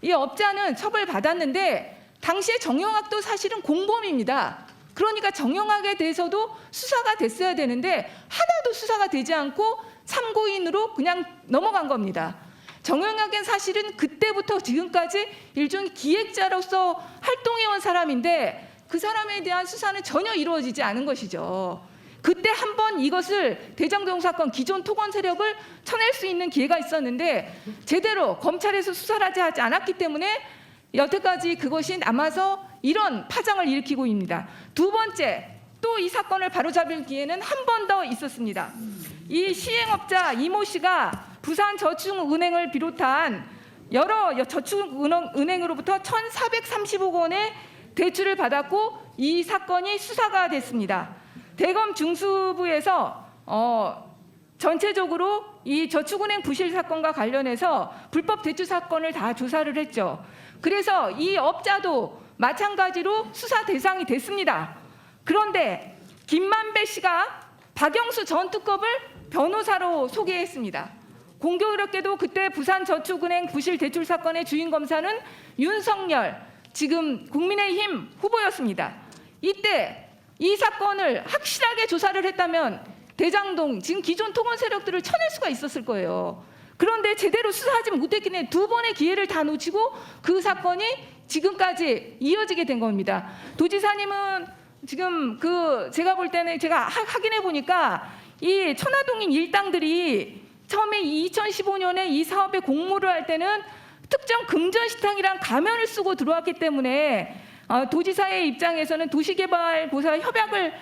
이 업자는 처벌받았는데 당시에 정영학도 사실은 공범입니다. 그러니까 정영학에 대해서도 수사가 됐어야 되는데 하나도 수사가 되지 않고 참고인으로 그냥 넘어간 겁니다. 정영학은 사실은 그때부터 지금까지 일종의 기획자로서 활동해온 사람인데 그 사람에 대한 수사는 전혀 이루어지지 않은 것이죠. 그때 한번 이것을 대장동 사건 기존 토건 세력을 쳐낼 수 있는 기회가 있었는데 제대로 검찰에서 수사를 하지 않았기 때문에 여태까지 그것이 남아서 이런 파장을 일으키고 있습니다. 두 번째, 또 이 사건을 바로잡을 기회는 한 번 더 있었습니다. 이 시행업자 이모 씨가 부산저축은행을 비롯한 여러 저축은행으로부터 1,430억 원의 대출을 받았고 이 사건이 수사가 됐습니다. 대검 중수부에서 전체적으로 이 저축은행 부실 사건과 관련해서 불법 대출 사건을 다 조사를 했죠. 그래서 이 업자도 마찬가지로 수사 대상이 됐습니다. 그런데 김만배 씨가 박영수 전 특검을 변호사로 소개했습니다. 공교롭게도 그때 부산저축은행 부실 대출 사건의 주인 검사는 윤석열, 지금 국민의힘 후보였습니다. 이때 이 사건을 확실하게 조사를 했다면 대장동, 지금 기존 토건 세력들을 쳐낼 수가 있었을 거예요. 그런데 제대로 수사하지 못했기 때문에 두 번의 기회를 다 놓치고 그 사건이 지금까지 이어지게 된 겁니다. 도지사님은 지금 제가 볼 때는 제가 확인해 보니까 이 천화동인 일당들이 처음에 2015년에 이 사업에 공모를 할 때는 특정 금전식당이란 가면을 쓰고 들어왔기 때문에 도지사의 입장에서는 도시개발고사 협약을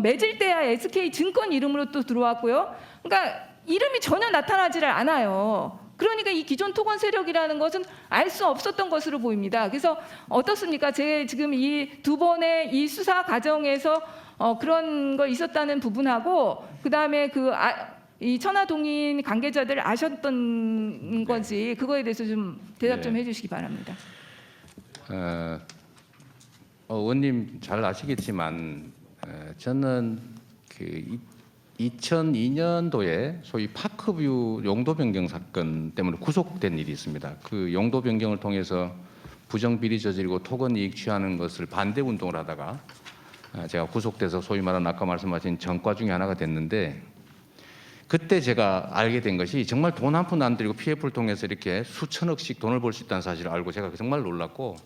맺을 때야 SK증권 이름으로 또 들어왔고요. 그러니까 이름이 전혀 나타나지를 않아요. 그러니까 이 기존 토건 세력이라는 것은 알 수 없었던 것으로 보입니다. 그래서 어떻습니까? 제 지금 이 두 번의 이 수사 과정에서 그런 거 있었다는 부분하고 그다음에 이 천화동인 관계자들 아셨던 건지 그거에 대해서 좀 대답 좀 해주시기 바랍니다. 의원님 잘 아시겠지만 저는 그 2002년도에 소위 파크뷰 용도 변경 사건 때문에 구속된 일이 있습니다. 그 용도 변경을 통해서 부정 비리 저지르고 토건 이익 취하는 것을 반대 운동을 하다가 제가 구속돼서 소위 말하는 아까 말씀하신 전과 중에 하나가 됐는데, 그때 제가 알게 된 것이 정말 돈 한 푼 안 들이고 PF를 통해서 이렇게 수천억씩 돈을 벌 수 있다는 사실을 알고 제가 정말 놀랐고,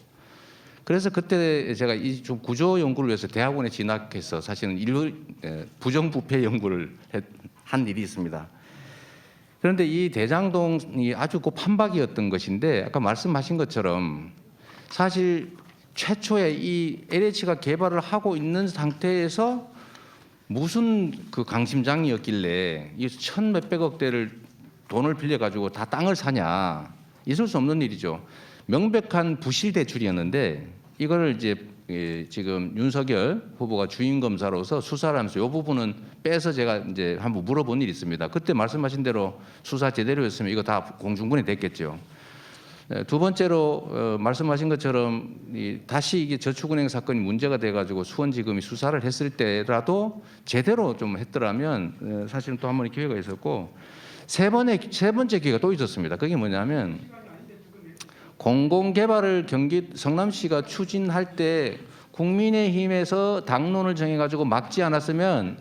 그래서 그때 제가 이 좀 구조 연구를 위해서 대학원에 진학해서 사실은 부정부패 연구를 한 일이 있습니다. 그런데 이 대장동이 아주 그 판박이었던 것인데, 아까 말씀하신 것처럼 사실 최초에 이 LH가 개발을 하고 있는 상태에서 무슨 그 강심장이었길래 이 1,몇백억 대를 돈을 빌려가지고 다 땅을 사냐. 있을 수 없는 일이죠. 명백한 부실 대출이었는데 이거를 이제 지금 윤석열 후보가 주임 검사로서 수사를 하면서 이 부분은 빼서 제가 이제 한번 물어본 일이 있습니다. 그때 말씀하신 대로 수사 제대로 했으면 이거 다 공중분해 됐겠죠. 두 번째로 말씀하신 것처럼 다시 이게 저축은행 사건이 문제가 돼가지고 수원지검이 수사를 했을 때라도 제대로 좀 했더라면 사실은 또 한 번의 기회가 있었고, 세 번째 기회가 또 있었습니다. 그게 뭐냐면 공공개발을 성남시가 추진할 때 국민의힘에서 당론을 정해가지고 막지 않았으면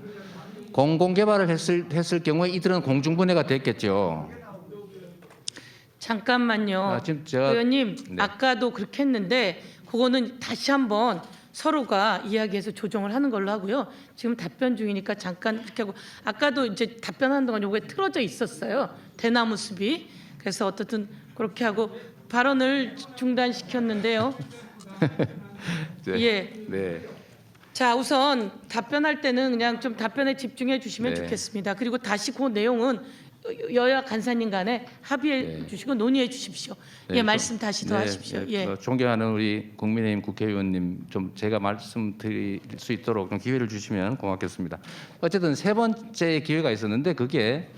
공공개발을 했을 경우에 이들은 공중분해가 됐겠죠. 잠깐만요. 지금 제가 의원님, 네. 아까도 그렇게 했는데 그거는 다시 한번 서로가 이야기해서 조정을 하는 걸로 하고요. 지금 답변 중이니까 잠깐 그렇게 하고, 아까도 이제 답변하는 동안 요게 틀어져 있었어요. 대나무 숲이. 그래서 어떻든 그렇게 하고 발언을 중단시켰는데요. 네. 예. 네. 자, 우선 답변할 때는 그냥 좀 답변에 집중해 주시면 네. 좋겠습니다. 그리고 다시 그 내용은 여야 간사님 간에 합의해 네. 주시고 논의해 주십시오. 네, 예, 좀- 말씀 다시 더 네, 하십시오. 네, 예. 존경하는 우리 국민의힘 국회의원님, 좀 제가 말씀드릴 수 있도록 좀 기회를 주시면 고맙겠습니다. 어쨌든 세 번째 기회가 있었는데 그게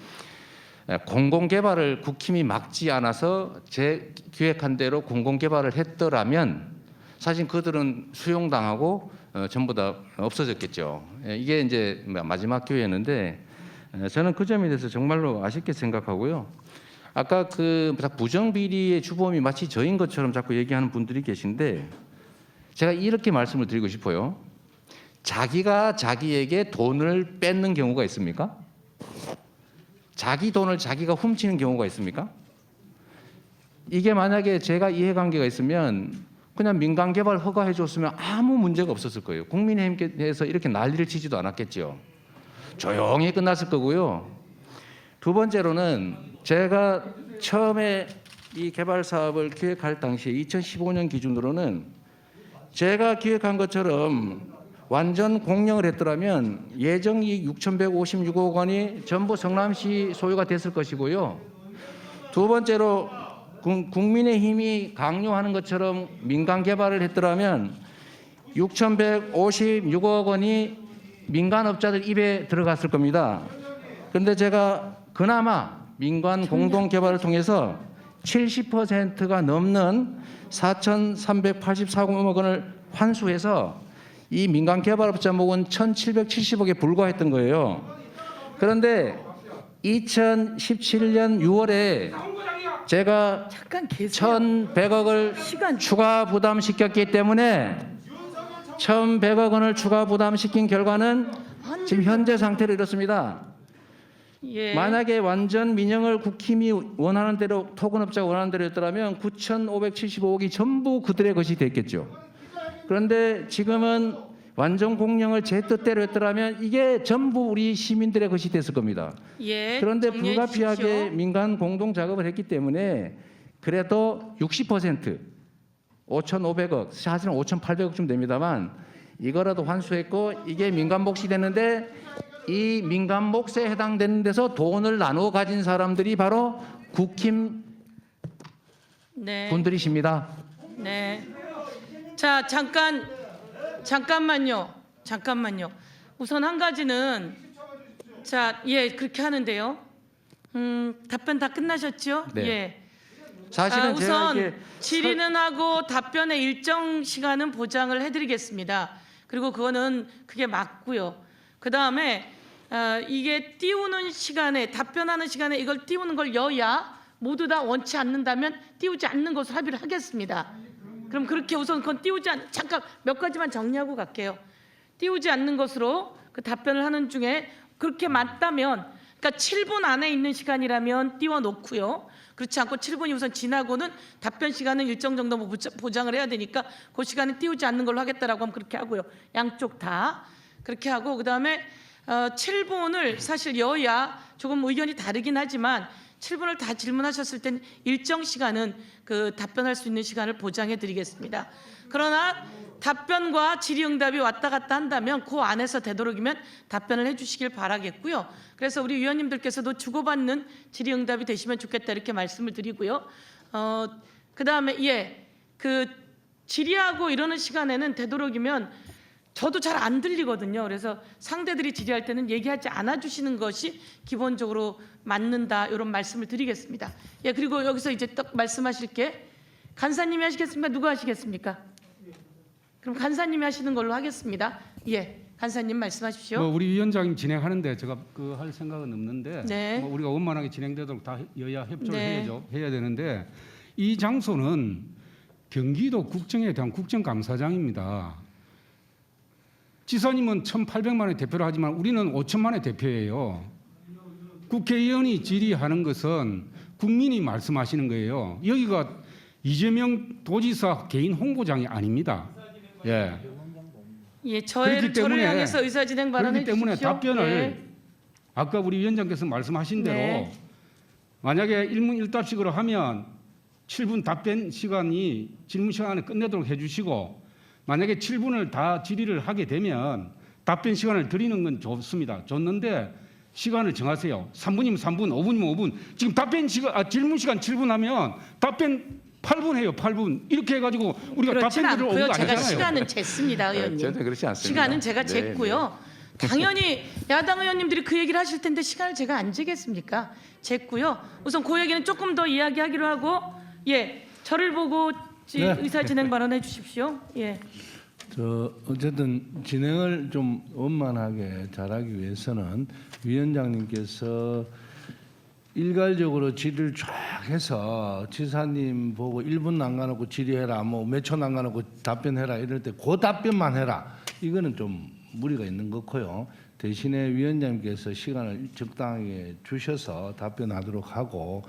공공개발을 국힘이 막지 않아서 제 기획한 대로 공공개발을 했더라면 사실 그들은 수용당하고 전부 다 없어졌겠죠. 이게 이제 마지막 기회였는데 저는 그 점에 대해서 정말로 아쉽게 생각하고요. 아까 그 부정비리의 주범이 마치 저인 것처럼 자꾸 얘기하는 분들이 계신데, 제가 이렇게 말씀을 드리고 싶어요. 자기가 자기에게 돈을 뺏는 경우가 있습니까? 자기 돈을 자기가 훔치는 경우가 있습니까? 이게 만약에 제가 이해관계가 있으면 그냥 민간개발 허가해 줬으면 아무 문제가 없었을 거예요. 국민의힘께서 이렇게 난리를 치지도 않았겠죠. 조용히 끝났을 거고요. 두 번째로는 제가 처음에 이 개발 사업을 기획할 당시에 2015년 기준으로는 제가 기획한 것처럼 완전 공영을 했더라면 예정이익 6,156억 원이 전부 성남시 소유가 됐을 것이고요. 두 번째로 국민의힘이 강요하는 것처럼 민간 개발을 했더라면 6,156억 원이 민간업자들 입에 들어갔을 겁니다. 그런데 제가 그나마 민간 공동 개발을 통해서 70%가 넘는 4,384억 원을 환수해서 이 민간 개발업자 목은 1,770억에 불과했던 거예요. 그런데 2017년 6월에 제가 잠깐 계세요. 1,100억을 시간 추가 부담시켰기 때문에 1,100억 원을 추가 부담시킨 결과는 지금 현재 상태로 이렇습니다. 예. 만약에 완전 민영을 국힘이 원하는 대로, 토건업자가 원하는 대로 했더라면 9,575억이 전부 그들의 것이 됐겠죠. 그런데 지금은 완전 공영을 제 뜻대로 했더라면 이게 전부 우리 시민들의 것이 됐을 겁니다. 예. 그런데 정리해 불가피하게 주십시오. 민간 공동 작업을 했기 때문에 그래도 60% 5,500억, 사실은 5,800억쯤 됩니다만 이거라도 환수했고 이게 민간 몫이 됐는데 이 민간 몫에 해당되는 데서 돈을 나누어 가진 사람들이 바로 국힘 네. 분들이십니다. 네. 자, 잠깐만요. 우선 한 가지는 자, 예, 그렇게 하는데요. 답변 다 끝나셨죠? 네. 예. 사실은 제가 우선 이게 질의는 하고 답변의 일정 시간은 보장을 해드리겠습니다. 그리고 그게 맞고요. 그 다음에 이게 띄우는 시간에 답변하는 시간에 이걸 띄우는 걸 여야 모두 다 원치 않는다면 띄우지 않는 것으로 합의를 하겠습니다. 그럼 그렇게 우선 그건 잠깐 몇 가지만 정리하고 갈게요. 띄우지 않는 것으로 그 답변을 하는 중에 그렇게 맞다면, 그러니까 7분 안에 있는 시간이라면 띄워놓고요. 그렇지 않고 7분이 우선 지나고는 답변 시간은 일정 정도 보장을 해야 되니까 그 시간에 띄우지 않는 걸로 하겠다라고 하면 그렇게 하고요. 양쪽 다 그렇게 하고, 그다음에 7분을 사실 여야 조금 의견이 다르긴 하지만 7분을 다 질문하셨을 땐 일정 시간은 그 답변할 수 있는 시간을 보장해 드리겠습니다. 그러나 답변과 질의응답이 왔다 갔다 한다면 그 안에서 되도록이면 답변을 해주시길 바라겠고요. 그래서 우리 위원님들께서도 주고받는 질의응답이 되시면 좋겠다 이렇게 말씀을 드리고요. 그다음에 그 질의하고 이러는 시간에는 되도록이면 저도 잘 안 들리거든요. 그래서 상대들이 질의할 때는 얘기하지 않아 주시는 것이 기본적으로 맞는다 이런 말씀을 드리겠습니다. 예, 그리고 여기서 이제 딱 말씀하실 게 간사님이 하시겠습니까? 누가 하시겠습니까? 그럼 간사님이 하시는 걸로 하겠습니다. 예, 간사님 말씀하십시오. 뭐 우리 위원장님 진행하는데 제가 할 생각은 없는데 네. 뭐 우리가 원만하게 진행되도록 다 여야 협조를 네. 해야 되는데 이 장소는 경기도 국정에 대한 국정감사장입니다. 지사님은 1,800만 원의 대표를 하지만 우리는 5천만 원의 대표예요. 국회의원이 질의하는 것은 국민이 말씀하시는 거예요. 여기가 이재명 도지사 개인 홍보장이 아닙니다. 예. 예, 그렇기 저를 때문에- 향해서 의사진행 발언해 그렇기 때문에 주십시오. 답변을 예. 아까 우리 위원장께서 말씀하신 대로 네. 만약에 일문일답식으로 하면 7분 답변 시간이 질문 시간에 끝내도록 해주시고 만약에 7분을 다 질의를 하게 되면 답변 시간을 드리는 건 좋습니다. 좋는데 시간을 정하세요. 3분이면 3분, 5분이면 5분. 지금 질문 시간 7분 하면 답변 8분 해요. 8분. 이렇게 해가지고 우리가 그렇진 답변 들을 않고요. 오는 거 제가 아니잖아요. 시간은 쟀습니다, 의원님. 전혀 그렇지 않습니다. 시간은 제가 네, 쟀고요. 당연히 야당 의원님들이 그 얘기를 하실 텐데 시간을 제가 안 재겠습니까? 쟀고요. 우선 그 얘기는 조금 더 이야기하기로 하고, 예, 저를 보고 네. 의사 진행 발언해 주십시오. 예. 어쨌든 진행을 좀 원만하게 잘하기 위해서는 위원장님께서 일괄적으로 질의를 쫙 해서 지사님 보고 1분 남겨놓고 질의해라, 뭐 몇 초 남겨놓고 답변해라 이럴 때 그 답변만 해라. 이거는 좀 무리가 있는 거고요. 대신에 위원장님께서 시간을 적당하게 주셔서 답변하도록 하고,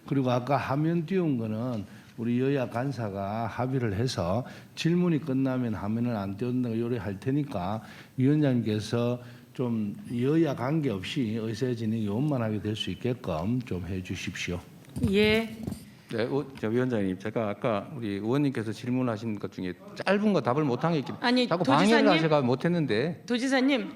그리고 아까 화면 띄운 거는 우리 여야 간사가 합의를 해서 질문이 끝나면 화면을 안 띄운다고 요리할 테니까 위원장님께서 좀 여야 관계없이 의사 진행이 원만하게 될 수 있게끔 좀 해주십시오. 예. 네, 저 위원장님, 제가 아까 우리 의원님께서 질문하신 것 중에 짧은 거 답을 못한 게 있기 아니, 자꾸 도지사님? 방해를 하셔가 못했는데. 도지사님.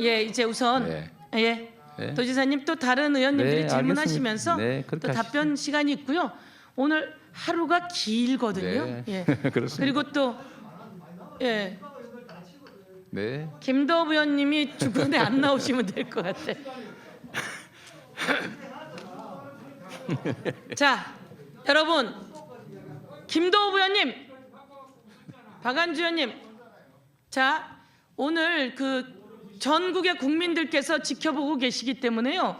예, 이제 우선 네. 예. 네. 도지사님 또 다른 의원님들이 네, 질문하시면서 알겠습니다. 네, 그렇게 또 답변 시간이 있고요. 오늘 하루가 길거든요. 네. 예. 그렇습니다. 그리고 또 예. 네. 김도읍 의원님이 주변에 안 나오시면 될 것 같아. 자, 여러분, 김도읍 의원님, 박안주 의원님, 자, 오늘 그 전국의 국민들께서 지켜보고 계시기 때문에요.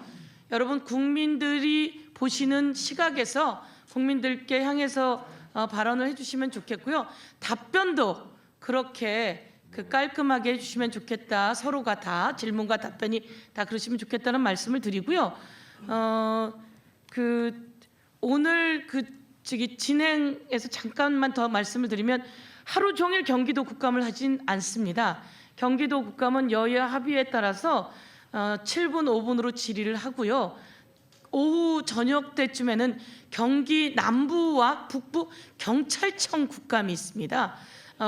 여러분, 국민들이 보시는 시각에서 국민들께 향해서 발언을 해주시면 좋겠고요. 답변도 그렇게 깔끔하게 해주시면 좋겠다. 서로가 다 질문과 답변이 다 그러시면 좋겠다는 말씀을 드리고요. 오늘 진행에서 잠깐만 더 말씀을 드리면 하루 종일 경기도 국감을 하진 않습니다. 경기도 국감은 여야 합의에 따라서 7분, 5분으로 질의를 하고요. 오후 저녁 때쯤에는 경기 남부와 북부 경찰청 국감이 있습니다.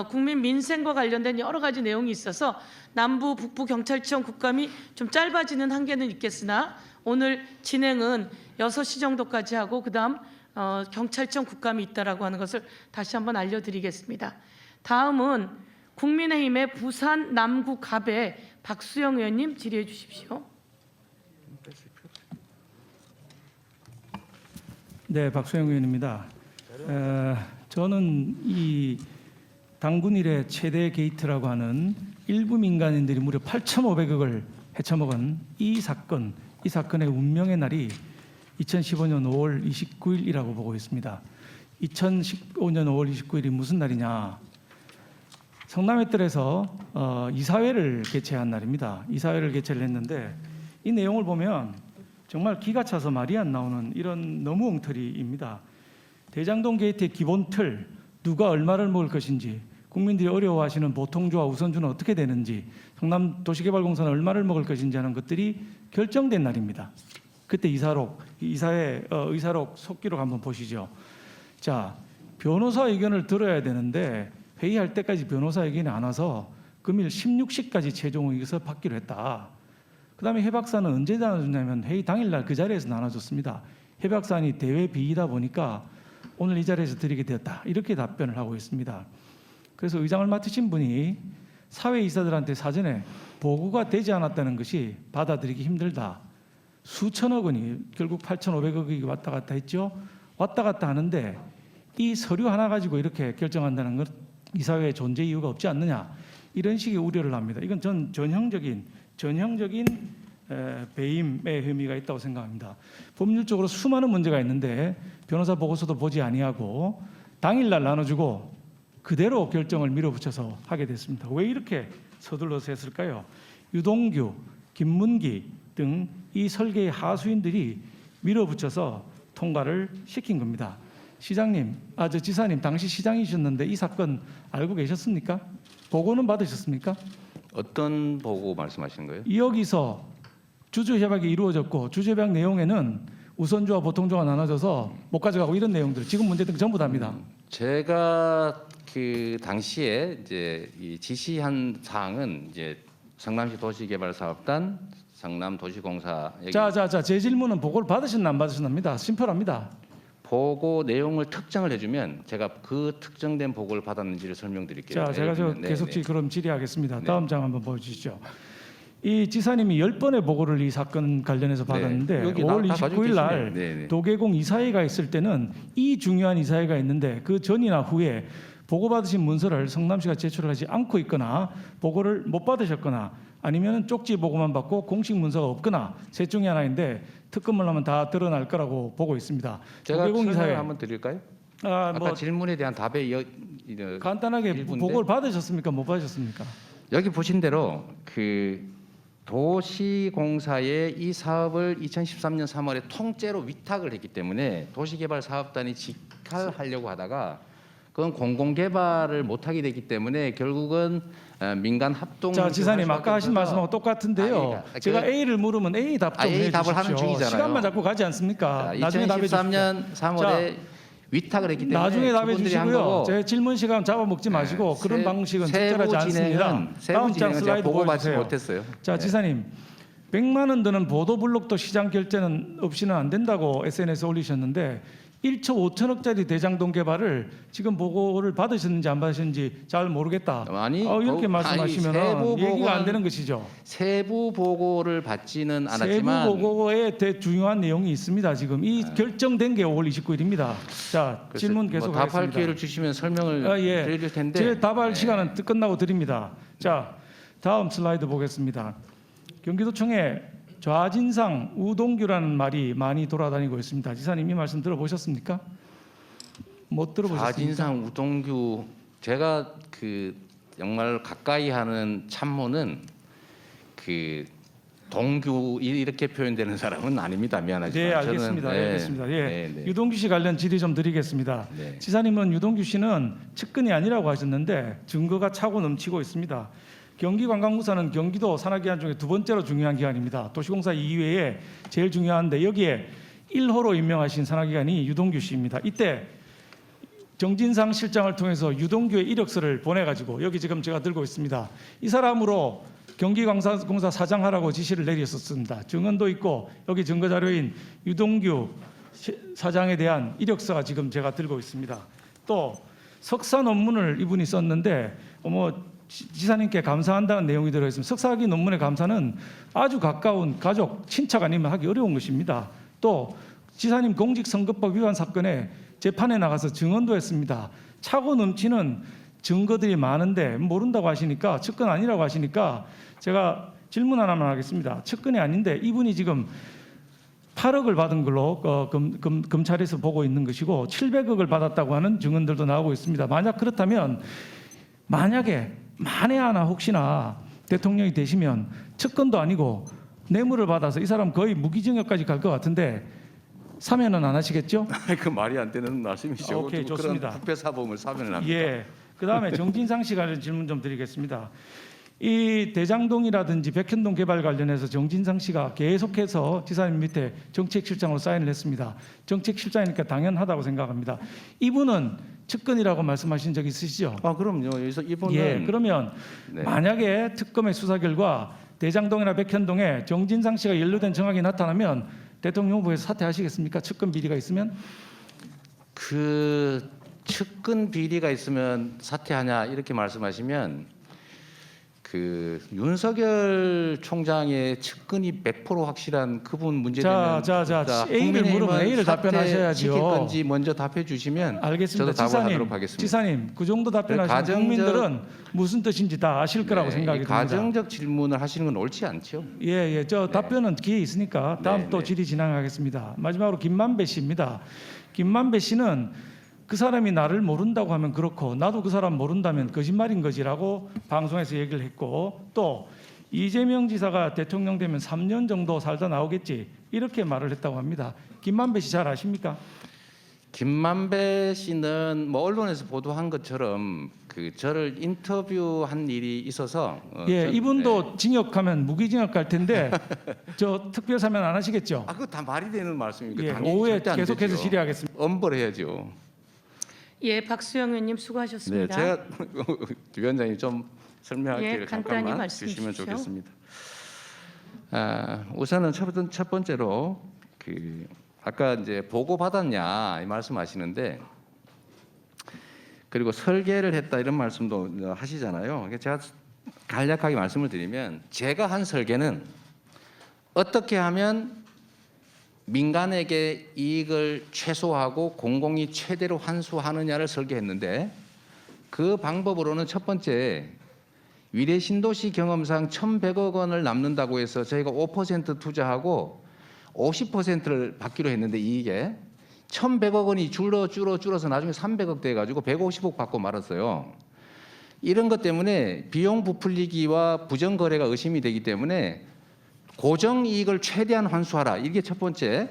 국민 민생과 관련된 여러 가지 내용이 있어서 남부 북부 경찰청 국감이 좀 짧아지는 한계는 있겠으나 오늘 진행은 6시 정도까지 하고 그다음 경찰청 국감이 있다라고 하는 것을 다시 한번 알려드리겠습니다. 다음은 국민의힘의 부산 남구 갑의 박수영 의원님 질의해 주십시오. 네, 박수영 의원입니다. 저는 이 당군 이래 최대 게이트라고 하는 일부 민간인들이 무려 8,500억을 헤쳐먹은 이 사건의 운명의 날이 2015년 5월 29일이라고 보고 있습니다. 2015년 5월 29일이 무슨 날이냐? 성남의 뜰에서 이사회를 개최한 날입니다. 이사회를 개최를 했는데 이 내용을 보면 정말 기가 차서 말이 안 나오는 이런 너무 엉터리입니다. 대장동 게이트의 기본 틀, 누가 얼마를 먹을 것인지, 국민들이 어려워하시는 보통주와 우선주는 어떻게 되는지, 성남 도시개발공사는 얼마를 먹을 것인지 하는 것들이 결정된 날입니다. 그때 이사회 의사록 속기록 한번 보시죠. 자, 변호사 의견을 들어야 되는데 회의할 때까지 변호사 의견이 안 와서 금일 16시까지 최종 의견서 받기로 했다. 그다음에 해박사는 언제 나눠줬냐면 회의 당일날 그 자리에서 나눠줬습니다. 해박사안이 대외 비이다 보니까 오늘 이 자리에서 드리게 되었다. 이렇게 답변을 하고 있습니다. 그래서 의장을 맡으신 분이 사회이사들한테 사전에 보고가 되지 않았다는 것이 받아들이기 힘들다. 수천억 원이 결국 8,500억이 왔다 갔다 했죠. 왔다 갔다 하는데 이 서류 하나 가지고 이렇게 결정한다는 것 이사회에 존재 이유가 없지 않느냐. 이런 식의 우려를 합니다. 이건 전 전형적인 배임의 혐의가 있다고 생각합니다. 법률적으로 수많은 문제가 있는데 변호사 보고서도 보지 아니하고 당일날 나눠주고 그대로 결정을 밀어붙여서 하게 됐습니다. 왜 이렇게 서둘러서 했을까요? 유동규, 김문기 등 이 설계의 하수인들이 밀어붙여서 통과를 시킨 겁니다. 지사님 당시 시장이셨는데 이 사건 알고 계셨습니까? 보고는 받으셨습니까? 어떤 보고 말씀하시는 거예요? 여기서 주주협약이 이루어졌고 주주협약 내용에는 우선주와 보통주가 나눠져서 못 가져가고 이런 내용들 지금 문제된 전부 다입니다. 제가 그 당시에 이제 이 지시한 사항은 이제 성남시 도시개발사업단, 성남도시공사에게 제 질문은 보고를 받으셨나 안 받으셨나입니다. 심플합니다. 보고 내용을 특정을 해주면 제가 그 특정된 보고를 받았는지를 설명드릴게요. 제가 계속 네. 그럼 질의하겠습니다. 네. 다음 장 한번 보여주시죠. 이 지사님이 10번의 보고를 이 사건 관련해서 받았는데 네. 여기 5월 다 가지고 29일 날 계시네. 네. 도계공 이사회가 있을 때는 이 중요한 이사회가 있는데 그 전이나 후에 보고받으신 문서를 성남시가 제출하지 않고 있거나 보고를 못 받으셨거나 아니면 쪽지 보고만 받고 공식 문서가 없거나 셋 중에 하나인데 특검을 하면 다 드러날 거라고 보고 있습니다. 제가 도계공 이사회 설명을 한번 드릴까요? 아까 질문에 대한 답에 간단하게 일부인데. 보고를 받으셨습니까? 못 받으셨습니까? 여기 보신 대로 그 도시공사에 이 사업을 2013년 3월에 통째로 위탁을 했기 때문에 도시개발사업단이 직할하려고 하다가 그건 공공개발을 못하게 됐기 때문에 결국은 민간 합동. 지사님 아까 하신 말씀하고 똑같은데요. 제가 A를 물으면 A 답 좀 A 답을 해주십시오. 하는 중이잖아요. 시간만 자꾸 가지 않습니까? 나중에 답해 주십시오. 2013년 3월에 위탁을 했기 때문에 나중에 답해 그분들이 한 주시고요. 거고. 제 질문 시간 잡아먹지 마시고 그런 방식은 적절하지 않습니다. 다음 장 슬라이드 보고받지 보여주세요. 못했어요. 자, 지사님 100만 원 드는 보도블록도 시장 결제는 없이는 안 된다고 SNS에 올리셨는데 1조 5천억짜리 대장동 개발을 지금 보고를 받으셨는지 안 받으셨는지 잘 모르겠다. 이렇게 말씀하시면 얘기가 안 되는 것이죠. 세부 보고를 받지는 않았지만 세부 보고에 중요한 내용이 있습니다. 지금 이 결정된 게 5월 29일입니다. 자, 질문 계속 답할 하겠습니다. 기회를 주시면 설명을 드릴 텐데 제 답할 시간은 끝나고 드립니다. 자, 다음 슬라이드 보겠습니다. 경기도청에 좌진상 우동규라는 말이 많이 돌아다니고 있습니다. 지사님 이 말씀 들어보셨습니까? 못 들어보셨습니까? 좌진상 우동규 제가 그 정말 가까이 하는 참모는 그 동규 이렇게 표현되는 사람은 아닙니다. 미안하지만. 네, 알겠습니다. 저는, 알겠습니다. 예, 네. 유동규 씨 관련 질의 좀 드리겠습니다. 네. 지사님은 유동규 씨는 측근이 아니라고 하셨는데 증거가 차고 넘치고 있습니다. 경기관광부사는 경기도 산하기관 중에 두 번째로 중요한 기관입니다. 도시공사 이외에 제일 중요한데 여기에 1호로 임명하신 산하기관이 유동규 씨입니다. 이때 정진상 실장을 통해서 유동규의 이력서를 보내가지고 여기 지금 제가 들고 있습니다. 이 사람으로 경기공사 사장하라고 지시를 내렸었습니다. 증언도 있고 여기 증거자료인 유동규 사장에 대한 이력서가 지금 제가 들고 있습니다. 또 석사 논문을 이분이 썼는데 지사님께 감사한다는 내용이 들어있습니다. 석사학위 논문의 감사는 아주 가까운 가족, 친척 아니면 하기 어려운 것입니다. 또 지사님 공직선거법 위반 사건에 재판에 나가서 증언도 했습니다. 차고 넘치는 증거들이 많은데 모른다고 하시니까, 측근 아니라고 하시니까 제가 질문 하나만 하겠습니다. 측근이 아닌데 이분이 지금 8억을 받은 걸로 검찰에서 보고 있는 것이고 700억을 받았다고 하는 증언들도 나오고 있습니다. 만약 그렇다면 만약에 만에 하나 혹시나 대통령이 되시면 측근도 아니고 뇌물을 받아서 이 사람 거의 무기징역까지 갈 것 같은데 사면은 안 하시겠죠? 그 말이 안 되는 말씀이죠. 오케이, 좋습니다. 그런 부패 사범을 사면을 합니다. 예. 그다음에 정진상 씨 관련 질문 좀 드리겠습니다. 이 대장동이라든지 백현동 개발 관련해서 정진상 씨가 계속해서 지사님 밑에 정책실장으로 사인을 했습니다. 정책실장이니까 당연하다고 생각합니다. 이분은 측근이라고 말씀하신 적 있으시죠? 그럼요. 그래서 이분은 예. 그러면 네. 만약에 특검의 수사 결과 대장동이나 백현동에 정진상 씨가 연루된 정황이 나타나면 대통령 후보에서 사퇴하시겠습니까? 측근 비리가 있으면? 그 측근 비리가 있으면 사퇴하냐 이렇게 말씀하시면 그 윤석열 총장의 측근이 100% 확실한 그분 문제되면 A를 물으면 A를 답변하셔야죠. 시킬 건지 먼저 답해 주시면 알겠습니다. 저도 답을 하도록 하겠습니다. 지사님 그 정도 답변하시면 국민들은 무슨 뜻인지 다 아실 거라고 생각이 듭니다. 가정적 질문을 하시는 건 옳지 않죠. 예. 저 답변은 기회 있으니까 다음 네, 또 네. 질의 진행하겠습니다. 마지막으로 김만배 씨입니다. 김만배 씨는 그 사람이 나를 모른다고 하면 그렇고 나도 그 사람 모른다면 거짓말인 거지라고 방송에서 얘기를 했고 또 이재명 지사가 대통령 되면 3년 정도 살다 나오겠지 이렇게 말을 했다고 합니다. 김만배 씨 잘 아십니까? 김만배 씨는 뭐 언론에서 보도한 것처럼 그 저를 인터뷰한 일이 있어서 예, 이분도 징역하면 무기징역 갈 텐데 저 특별 사면 안 하시겠죠? 그거 다 말이 되는 말씀입니까? 예, 당연히 오후에 절대 안 계속해서 되죠. 질의하겠습니다. 엄벌해야죠. 예, 박수영 의원님 네, 수고하셨습니다. 제가 위원장님 좀 설명할 예, 기회를 간단히 잠깐만 말씀해 주시면 주십시오. 좋겠습니다. 우선은 첫 번째로 아까 이제 보고 받았냐 이 말씀하시는데 그리고 설계를 했다 이런 말씀도 하시잖아요. 제가 간략하게 말씀을 드리면 제가 한 설계는 어떻게 하면 민간에게 이익을 최소화하고 공공이 최대로 환수하느냐를 설계했는데 그 방법으로는 첫 번째 위례 신도시 경험상 1,100억 원을 남는다고 해서 저희가 5% 투자하고 50%를 받기로 했는데 이익에 1,100억 원이 줄어서 나중에 300억 돼가지고 150억 받고 말았어요. 이런 것 때문에 비용 부풀리기와 부정거래가 의심이 되기 때문에 고정 이익을 최대한 환수하라. 이게 첫 번째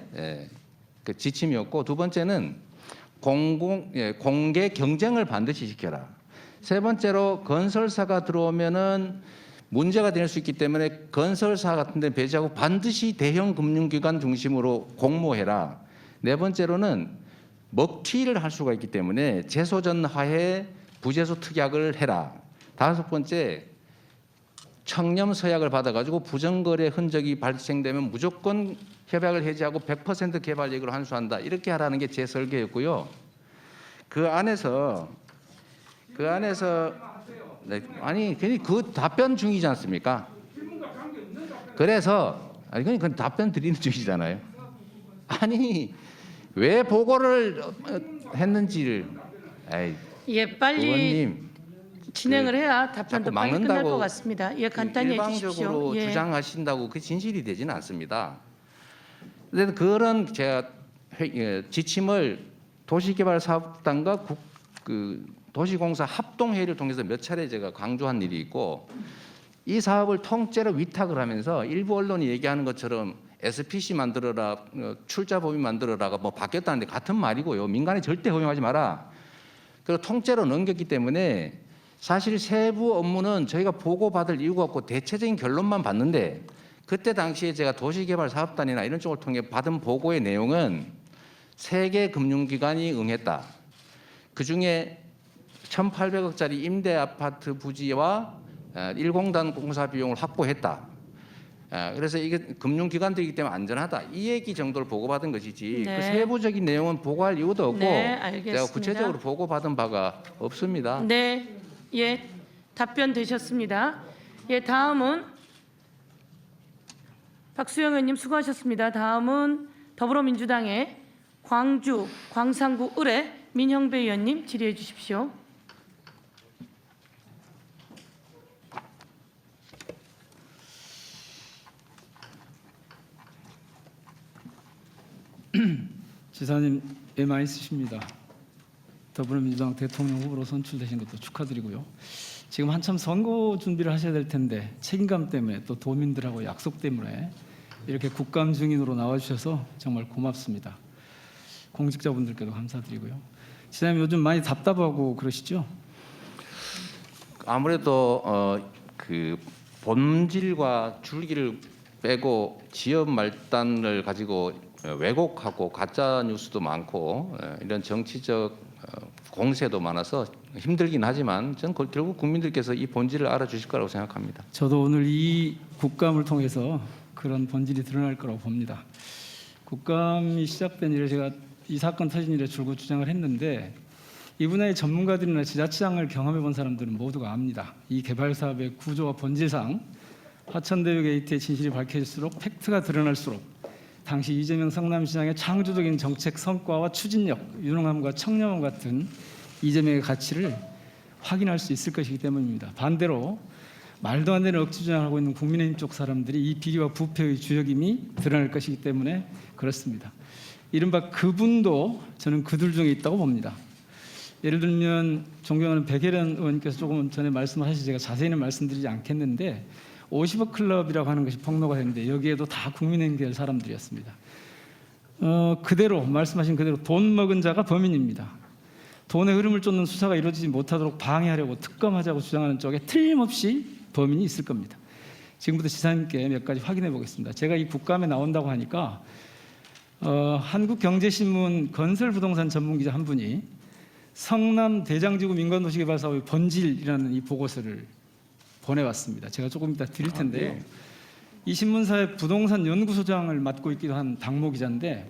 그 지침이었고 두 번째는 공개 경쟁을 반드시 시켜라. 세 번째로 건설사가 들어오면은 문제가 될 수 있기 때문에 건설사 같은 데 배제하고 반드시 대형 금융기관 중심으로 공모해라. 네 번째로는 먹튀를 할 수가 있기 때문에 재소전하에 부재소 특약을 해라. 다섯 번째 청렴 서약을 받아가지고 부정거래 흔적이 발생되면 무조건 협약을 해지하고 100% 개발이익으로 환수한다. 이렇게 하라는 게 제 설계였고요. 그 안에서 네, 아니 그 답변 중이지 않습니까? 그래서 그건 답변 드리는 중이잖아요. 아니 왜 보고를 했는지를 예, 빨리 의원님 진행을 해야 답변도 자꾸 빨리 끝날 것 막는다고 같습니다. 예, 간단히 해주십시오. 일방적으로 예. 주장하신다고 그 진실이 되지는 않습니다. 그런데 그런 제가 지침을 도시개발사업단과 도시공사 합동회의를 통해서 몇 차례 제가 강조한 일이 있고 이 사업을 통째로 위탁을 하면서 일부 언론이 얘기하는 것처럼 SPC 만들어라, 출자법인 만들어라가 뭐 바뀌었다는데 같은 말이고요. 민간에 절대 허용하지 마라. 그리고 통째로 넘겼기 때문에 사실 세부 업무는 저희가 보고받을 이유가 없고 대체적인 결론만 봤는데 그때 당시에 제가 도시개발사업단이나 이런 쪽을 통해 받은 보고의 내용은 3개 금융기관이 응했다. 그 중에 1,800억짜리 임대 아파트 부지와 1공단 공사 비용을 확보했다. 그래서 이게 금융기관들이기 때문에 안전하다. 이 얘기 정도를 보고받은 것이지 네. 그 세부적인 내용은 보고할 이유도 없고 네, 알겠습니다. 제가 구체적으로 보고받은 바가 없습니다. 네, 예, 답변 되셨습니다. 예, 다음은 박수영 의원님 수고하셨습니다. 다음은 더불어민주당의 광주 광산구 을의 민형배 의원님 질의해 주십시오. 지사님 애 많이 쓰십니다. 더불어민주당 대통령 후보로 선출되신 것도 축하드리고요. 지금 한참 선거 준비를 하셔야 될 텐데 책임감 때문에 또 도민들하고 약속 때문에 이렇게 국감 증인으로 나와주셔서 정말 고맙습니다. 공직자분들께도 감사드리고요. 지사님 요즘 많이 답답하고 그러시죠? 아무래도 그 본질과 줄기를 빼고 지역 말단을 가지고 왜곡하고 가짜 뉴스도 많고 이런 정치적 공세도 많아서 힘들긴 하지만 저는 결국 국민들께서 이 본질을 알아주실 거라고 생각합니다. 저도 오늘 이 국감을 통해서 그런 본질이 드러날 거라고 봅니다. 국감이 시작된 이래 제가 이 사건 터진 이래 줄곧 주장을 했는데 이 분야의 전문가들이나 지자체장을 경험해 본 사람들은 모두가 압니다. 이 개발 사업의 구조와 본질상 화천대유 게이트의 진실이 밝혀질수록 팩트가 드러날수록 당시 이재명 성남시장의 창조적인 정책 성과와 추진력, 유능함과 청렴함 같은 이재명의 가치를 확인할 수 있을 것이기 때문입니다. 반대로 말도 안 되는 억지 주장하고 있는 국민의힘 쪽 사람들이 이 비리와 부패의 주역임이 드러날 것이기 때문에 그렇습니다. 이른바 그분도 저는 그들 중에 있다고 봅니다. 예를 들면 존경하는 백혜련 의원께서 조금 전에 말씀하셔서 제가 자세히는 말씀드리지 않겠는데 50억 클럽이라고 하는 것이 폭로가 됐는데 여기에도 다 국민의힘 계열 사람들이었습니다. 그대로 말씀하신 그대로 돈 먹은 자가 범인입니다. 돈의 흐름을 쫓는 수사가 이루어지지 못하도록 방해하려고 특검하자고 주장하는 쪽에 틀림없이 범인이 있을 겁니다. 지금부터 지사님께 몇 가지 확인해 보겠습니다. 제가 이 국감에 나온다고 하니까 한국경제신문 건설부동산 전문기자 한 분이 성남 대장지구 민간도시개발 사업의 본질이라는 이 보고서를 보내왔습니다. 제가 조금 이따 드릴 텐데요. 이 신문사의 부동산 연구소장을 맡고 있기도 한 박모 기자인데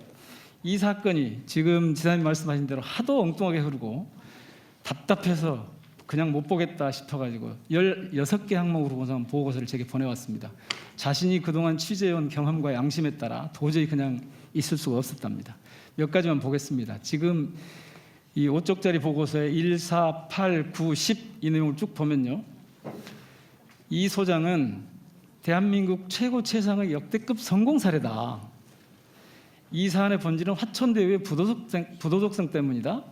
이 사건이 지금 지사님 말씀하신 대로 하도 엉뚱하게 흐르고 답답해서 그냥 못 보겠다 싶어가지고 16개 항목으로 구성한 보고서를 제게 보내왔습니다. 자신이 그동안 취재해온 경험과 양심에 따라 도저히 그냥 있을 수가 없었답니다. 몇 가지만 보겠습니다. 지금 이 5쪽짜리 보고서에 1, 4, 8, 9, 10 이 내용을 쭉 보면요. 이 소장은 대한민국 최고 최상의 역대급 성공 사례다. 이 사안의 본질은 화천대유의 부도덕성 때문이다.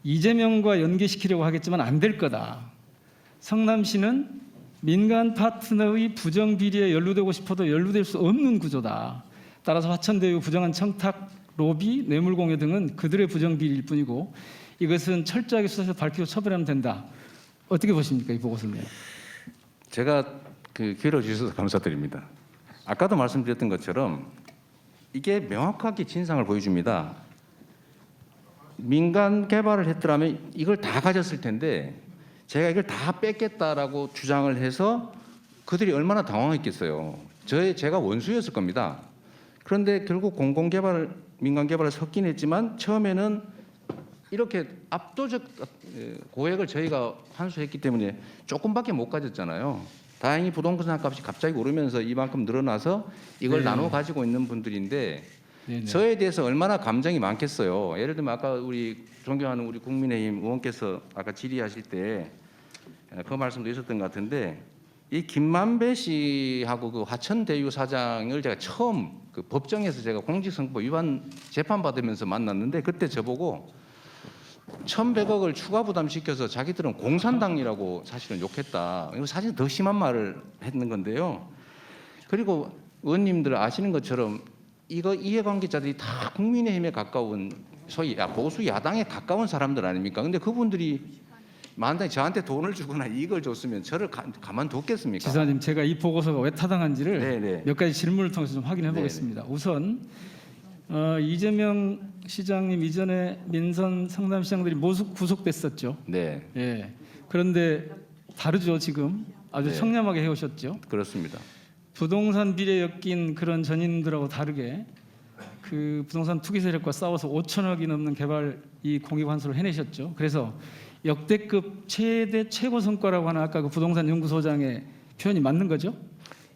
이재명과 연계시키려고 하겠지만 안 될 거다. 성남시는 민간 파트너의 부정 비리에 연루되고 싶어도 연루될 수 없는 구조다. 따라서 화천대유 부정한 청탁, 로비, 뇌물공여 등은 그들의 부정 비리일 뿐이고 이것은 철저하게 수사해서 밝히고 처벌하면 된다. 어떻게 보십니까, 이 보고서는? 제가 그 기회를 주셔서 감사드립니다. 아까도 말씀드렸던 것처럼 이게 명확하게 진상을 보여줍니다. 민간 개발을 했더라면 이걸 다 가졌을 텐데 제가 이걸 다 뺏겠다라고 주장을 해서 그들이 얼마나 당황했겠어요. 제가 원수였을 겁니다. 그런데 결국 공공개발, 민간개발을 섞긴 했지만 처음에는 이렇게 압도적 고액을 저희가 환수했기 때문에 조금밖에 못 가졌잖아요. 다행히 부동산 값이 갑자기 오르면서 이만큼 늘어나서 이걸 나눠 가지고 있는 분들인데 저에 대해서 얼마나 감정이 많겠어요. 예를 들면 아까 우리 존경하는 우리 국민의힘 의원께서 아까 질의하실 때 그 말씀도 있었던 것 같은데 이 김만배 씨하고 그 화천대유 사장을 제가 처음 그 법정에서 제가 공직선거법 위반 재판 받으면서 만났는데 그때 저보고 1,100억을 추가 부담시켜서 자기들은 공산당이라고 사실은 욕했다. 이거 사실 더 심한 말을 했는 건데요. 그리고 의원님들 아시는 것처럼 이거 이해관계자들이 다 국민의힘에 가까운 소위 보수 야당에 가까운 사람들 아닙니까? 근데 그분들이 만약에 저한테 돈을 주거나 이익을 줬으면 저를 가만뒀겠습니까? 지사님, 제가 이 보고서가 왜 타당한지를 네네. 몇 가지 질문을 통해서 좀 확인해 보겠습니다. 우선 이재명 시장님 이전에 민선 성남시장들이 모두 구속됐었죠. 네, 예. 그런데 다르죠 지금 아주 네. 청렴하게 해오셨죠. 그렇습니다. 부동산 비리에 엮인 그런 전인들하고 다르게 그 부동산 투기 세력과 싸워서 5천억이 넘는 개발 이 공익 환수를 해내셨죠. 그래서 역대급 최대 최고 성과라고 하는 아까 그 부동산 연구소장의 표현이 맞는 거죠?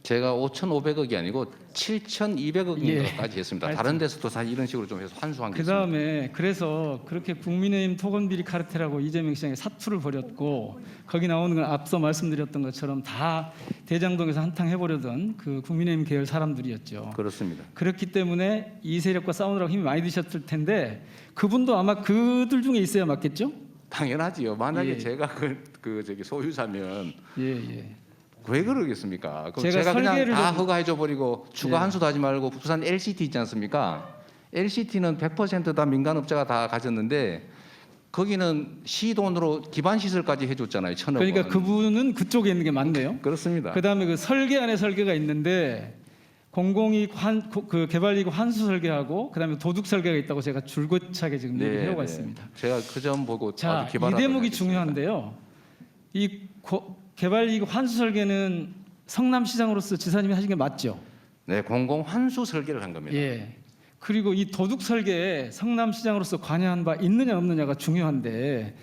제가 5,500억이 아니고 7,200억인가까지 예. 했습니다. 다른 데서도 사실 이런 식으로 좀 해서 환수한 게 그 있습니다. 다음에 그래서 그렇게 국민의힘 토건비리 카르텔하고 이재명 시장이 사투를 벌였고 거기 나오는 건 앞서 말씀드렸던 것처럼 다 대장동에서 한탕 해보려던 그 국민의힘 계열 사람들이었죠. 그렇습니다. 그렇기 때문에 이 세력과 싸우느라고 힘이 많이 드셨을 텐데 그분도 아마 그들 중에 있어야 맞겠죠? 당연하지요. 만약에 예. 제가 저기 소유자면 예. 왜 그러겠습니까? 그럼 제가 제가 그냥 설계를 다 좀- 허가해줘 버리고 추가 예. 환수도 하지 말고 부산 LCT 있지 않습니까? LCT는 100%다 민간업자가 다 가졌는데 거기는 시 돈으로 기반 시설까지 해줬잖아요. 1,000억 원. 그러니까 그분은 그쪽에 있는 게 맞네요. 그렇습니다. 그다음에 그 설계 안에 설계가 있는데 공공이익 그 개발이익 환수 설계하고 그다음에 도둑 설계가 있다고 제가 줄곧차게 지금 얘기를 해오고 있습니다. 제가 그 점 보고 자, 아주 이 기발하다고 대목이 생각했습니다. 중요한데요. 개발이익 환수 설계는 성남시장으로서 지사님이 하신 게 맞죠? 네, 공공 환수 설계를 한 겁니다. 예. 그리고 이 도둑 설계에 성남시장으로서 관여한 바 있느냐 없느냐가 중요한데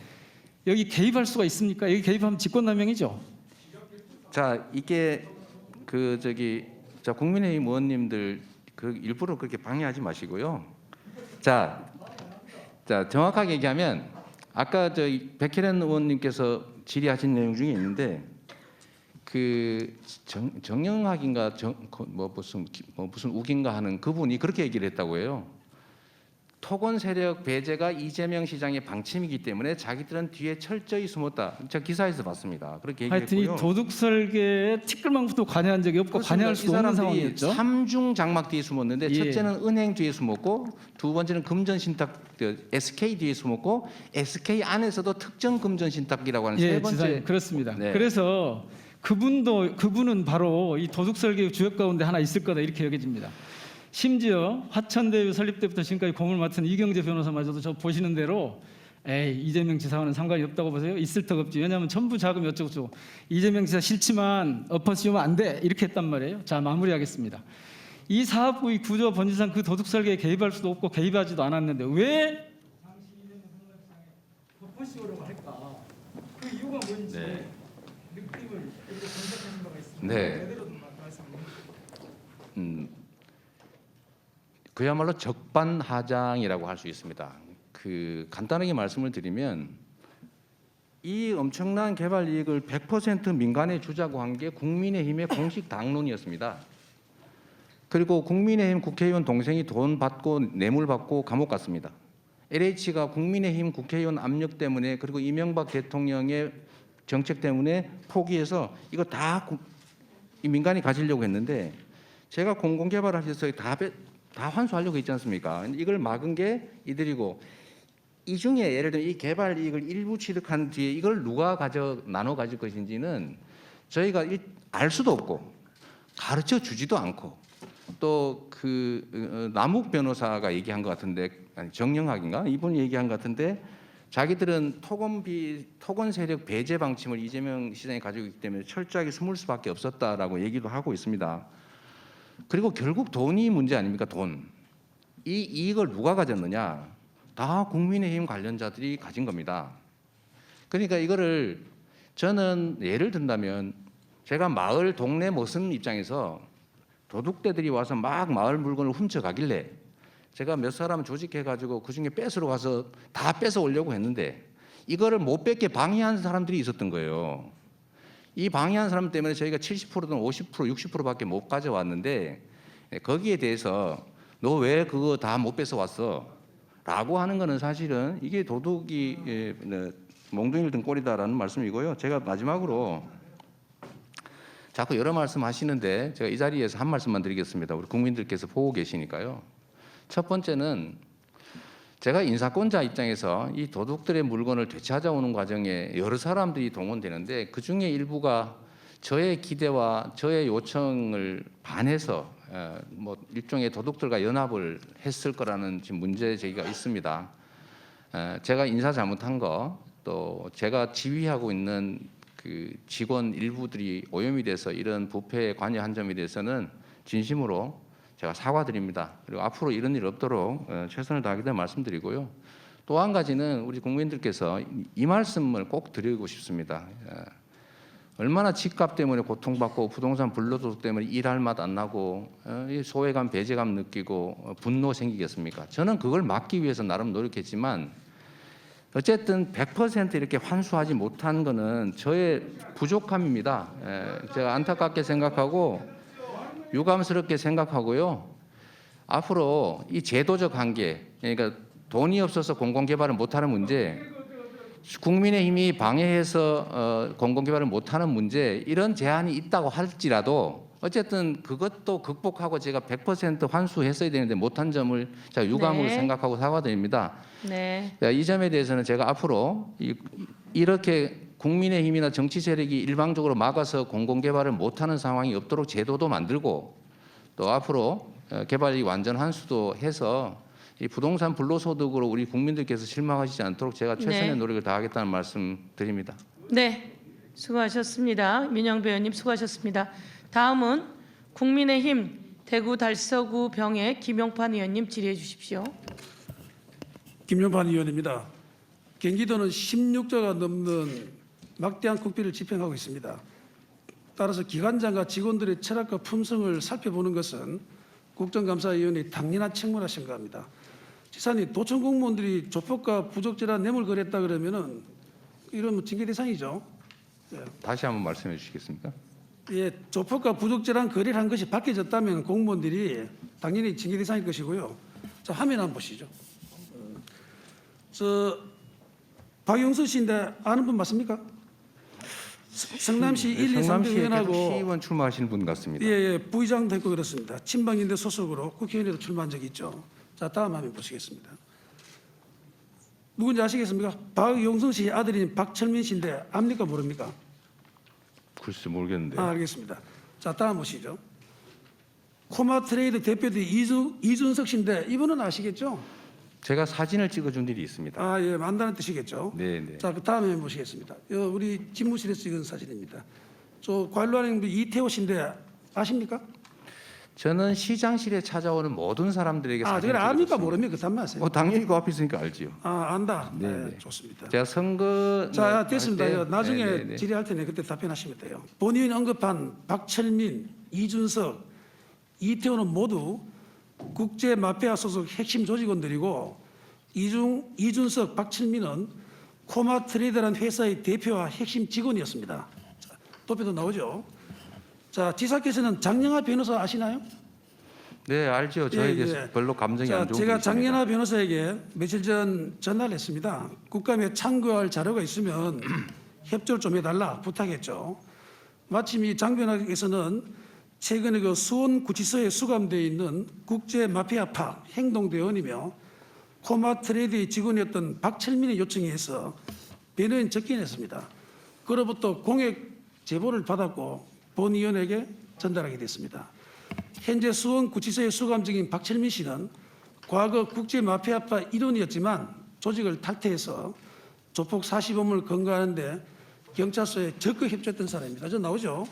여기 개입할 수가 있습니까? 여기 개입하면 직권남용이죠. 자, 이게 자 국민의힘 의원님들 그 일부러 그렇게 방해하지 마시고요. 자 정확하게 얘기하면 아까 백혜련 의원님께서 질의하신 내용 중에 있는데 그 정영학인가 무슨 우긴가 하는 그분이 그렇게 얘기를 했다고 해요. 토건 세력 배제가 이재명 시장의 방침이기 때문에 자기들은 뒤에 철저히 숨었다. 제가 기사에서 봤습니다. 그렇게 하여튼 이 얘기했고요. 도둑 설계에 티끌만큼도 관여한 적이 없고 관여할 수도 없는 상황이었죠. 3중 장막 뒤에 숨었는데 예. 첫째는 은행 뒤에 숨었고 두 번째는 금전 신탁 SK 뒤에 숨었고 SK 안에서도 특정 금전 신탁이라고 하는 세 예, 번째. 지사님 그렇습니다. 네. 그래서 그분은 바로 이 도둑 설계 주역 가운데 하나 있을 거다 이렇게 여겨집니다. 심지어 화천대유 설립 때부터 지금까지 공을 맡은 이경재 변호사마저도 저 보시는 대로 이재명 지사와는 상관이 없다고 보세요. 있을 턱 없지. 왜냐하면 전부 자금이 어쩌고저쩌고 이재명 지사 싫지만 엎어 씌우면 안 돼 이렇게 했단 말이에요. 자 마무리하겠습니다. 이 사업부의 구조 본질상 그 도둑 설계에 개입할 수도 없고 개입하지도 않았는데 왜 당시 이재명 성남시장에 엎어 씌우려고 할까? 그 이유가 뭔지 네. 느낌을 이렇게 분석하신 바가 있습니다. 네. 제대로 좀 말씀해 그야말로 적반하장이라고 할 수 있습니다. 간단하게 말씀을 드리면 이 엄청난 개발 이익을 100% 민간에 주자고 한 게 국민의힘의 공식 당론이었습니다. 그리고 국민의힘 국회의원 동생이 돈 받고 뇌물 받고 감옥 갔습니다. LH가 국민의힘 국회의원 압력 때문에 그리고 이명박 대통령의 정책 때문에 포기해서 이거 다 민간이 가지려고 했는데 제가 공공개발을 하셔서 다 환수하려고 했지 않습니까? 이걸 막은 게 이들이고 이 중에 예를 들면 이 개발 이익을 일부 취득한 뒤에 이걸 누가 나눠 가질 것인지는 저희가 알 수도 없고 가르쳐 주지도 않고 또 남욱 변호사가 얘기한 것 같은데 아니 정영학인가 이분이 얘기한 것 같은데 자기들은 토건 세력 배제 방침을 이재명 시장이 가지고 있기 때문에 철저하게 숨을 수밖에 없었다라고 얘기도 하고 있습니다. 그리고 결국 돈이 문제 아닙니까? 돈. 이 이익을 누가 가졌느냐? 다 국민의힘 관련자들이 가진 겁니다. 그러니까 이거를 저는 예를 든다면 제가 마을 동네 모습 입장에서 도둑대들이 와서 막 마을 물건을 훔쳐가길래 제가 몇 사람 조직해가지고 그중에 뺏으러 가서 다 뺏어 오려고 했는데 이거를 못 뺏게 방해한 사람들이 있었던 거예요. 이 방해한 사람 때문에 저희가 70%든 50%, 60%밖에 못 가져왔는데 거기에 대해서 너 왜 그거 다 못 뺏어 왔어? 라고 하는 거는 사실은 이게 도둑이 몽둥이를 든 꼴이다라는 말씀이고요. 제가 마지막으로 자꾸 여러 말씀 하시는데 제가 이 자리에서 한 말씀만 드리겠습니다. 우리 국민들께서 보고 계시니까요. 첫 번째는 제가 인사권자 입장에서 이 도둑들의 물건을 되찾아오는 과정에 여러 사람들이 동원되는데 그중에 일부가 저의 기대와 저의 요청을 반해서 뭐 일종의 도둑들과 연합을 했을 거라는 지금 문제 제기가 있습니다. 제가 인사 잘못한 거, 또 제가 지휘하고 있는 그 직원 일부들이 오염이 돼서 이런 부패에 관여한 점에 대해서는 진심으로 제가 사과드립니다. 그리고 앞으로 이런 일 없도록 최선을 다하겠다는 말씀드리고요. 또 한 가지는 우리 국민들께서 이 말씀을 꼭 드리고 싶습니다. 얼마나 집값 때문에 고통받고 부동산 불로소득 때문에 일할 맛 안 나고 소외감, 배제감 느끼고 분노 생기겠습니까? 저는 그걸 막기 위해서 나름 노력했지만 어쨌든 100% 이렇게 환수하지 못한 거는 저의 부족함입니다. 제가 안타깝게 생각하고 유감스럽게 생각하고요. 앞으로 이 제도적 한계, 그러니까 돈이 없어서 공공개발을 못하는 문제, 국민의힘이 방해해서 공공개발을 못하는 문제, 이런 제한이 있다고 할지라도 어쨌든 그것도 극복하고 제가 100% 환수했어야 되는데 못한 점을 제가 유감으로 네. 생각하고 사과드립니다. 네. 이 점에 대해서는 제가 앞으로 이렇게 국민의힘이나 정치 세력이 일방적으로 막아서 공공개발을 못하는 상황이 없도록 제도도 만들고 또 앞으로 개발이 완전 환수도 해서 이 부동산 불로소득으로 우리 국민들께서 실망하시지 않도록 제가 최선의 네. 노력을 다하겠다는 말씀 드립니다. 네, 수고하셨습니다. 민영배 의원님 수고하셨습니다. 다음은 국민의힘 대구 달서구 병의 김용판 의원님 질의해 주십시오. 김용판 의원입니다. 경기도는 16조가 넘는 막대한 국비를 집행하고 있습니다. 따라서 기관장과 직원들의 철학과 품성을 살펴보는 것은 국정감사위원회의 당연한 책무라 생각합니다. 지사님, 도청 공무원들이 조폭과 부적절한 뇌물 거래했다 그러면은 이런 징계 대상이죠. 다시 한번 말씀해 주시겠습니까? 예, 조폭과 부적절한 거래를 한 것이 밝혀졌다면 공무원들이 당연히 징계 대상일 것이고요. 자, 화면 한번 보시죠. 저 박용수 씨인데 아는 분 맞습니까? 성남시 1, 2, 3대 성남시에 의원하고 계속 시의원 출마하시는 분 같습니다. 예, 부의장도 했고 그렇습니다. 친박인대 소속으로 국회의원에도 출마한 적이 있죠. 자, 다음 화면 보시겠습니다. 누군지 아시겠습니까? 박용성 씨 아들인 박철민 씨인데 압니까 모릅니까? 글쎄 모르겠는데. 알겠습니다. 자, 다음 보시죠. 코마트레이드 대표도 이준석 씨인데 이분은 아시겠죠? 제가 사진을 찍어준 일이 있습니다. 아, 예, 만다는 뜻이겠죠. 네, 네. 자, 그 다음에 보시겠습니다. 우리 집무실에서 찍은 사진입니다. 저 관로하는 이태호 씨인데 아십니까? 저는 시장실에 찾아오는 모든 사람들에게 아, 사진을 저걸 압니까 찍어줬습니다. 모릅니까? 그딴 말하세요. 당연히 그 앞에 있으니까 알지요. 아, 안다. 네, 네, 네. 좋습니다. 제가 선거 자, 할 됐습니다. 때- 나중에 네, 네, 네. 질의할 테니 그때 답변하시면 돼요. 본인이 언급한 박철민, 이준석, 이태호는 모두 국제 마피아 소속 핵심 조직원들이고 이준석, 박철민은 코마트레이드라는 회사의 대표와 핵심 직원이었습니다. 자, 도표도 나오죠. 자, 지사께서는 장영하 변호사 아시나요? 네, 알죠. 저에 예, 대해서 예. 별로 감정이 자, 안 좋은 제가 분이십니다. 장연하 변호사에게 며칠 전 전화를 했습니다. 국감에 참고할 자료가 있으면 협조를 좀 해달라 부탁했죠. 마침 이 장 변호사께서는 최근에 그 수원구치소에 수감되어 있는 국제 마피아파 행동대원이며 코마트레이드의 직원이었던 박철민의 요청에 의해서 변호인 접견했습니다. 그로부터 공익 제보를 받았고 본 의원에게 전달하게 됐습니다. 현재 수원구치소에 수감 중인 박철민 씨는 과거 국제 마피아파 일원이었지만 조직을 탈퇴해서 조폭 사시범을 검거하는데 경찰서에 적극 협조했던 사람입니다. 저 나오죠.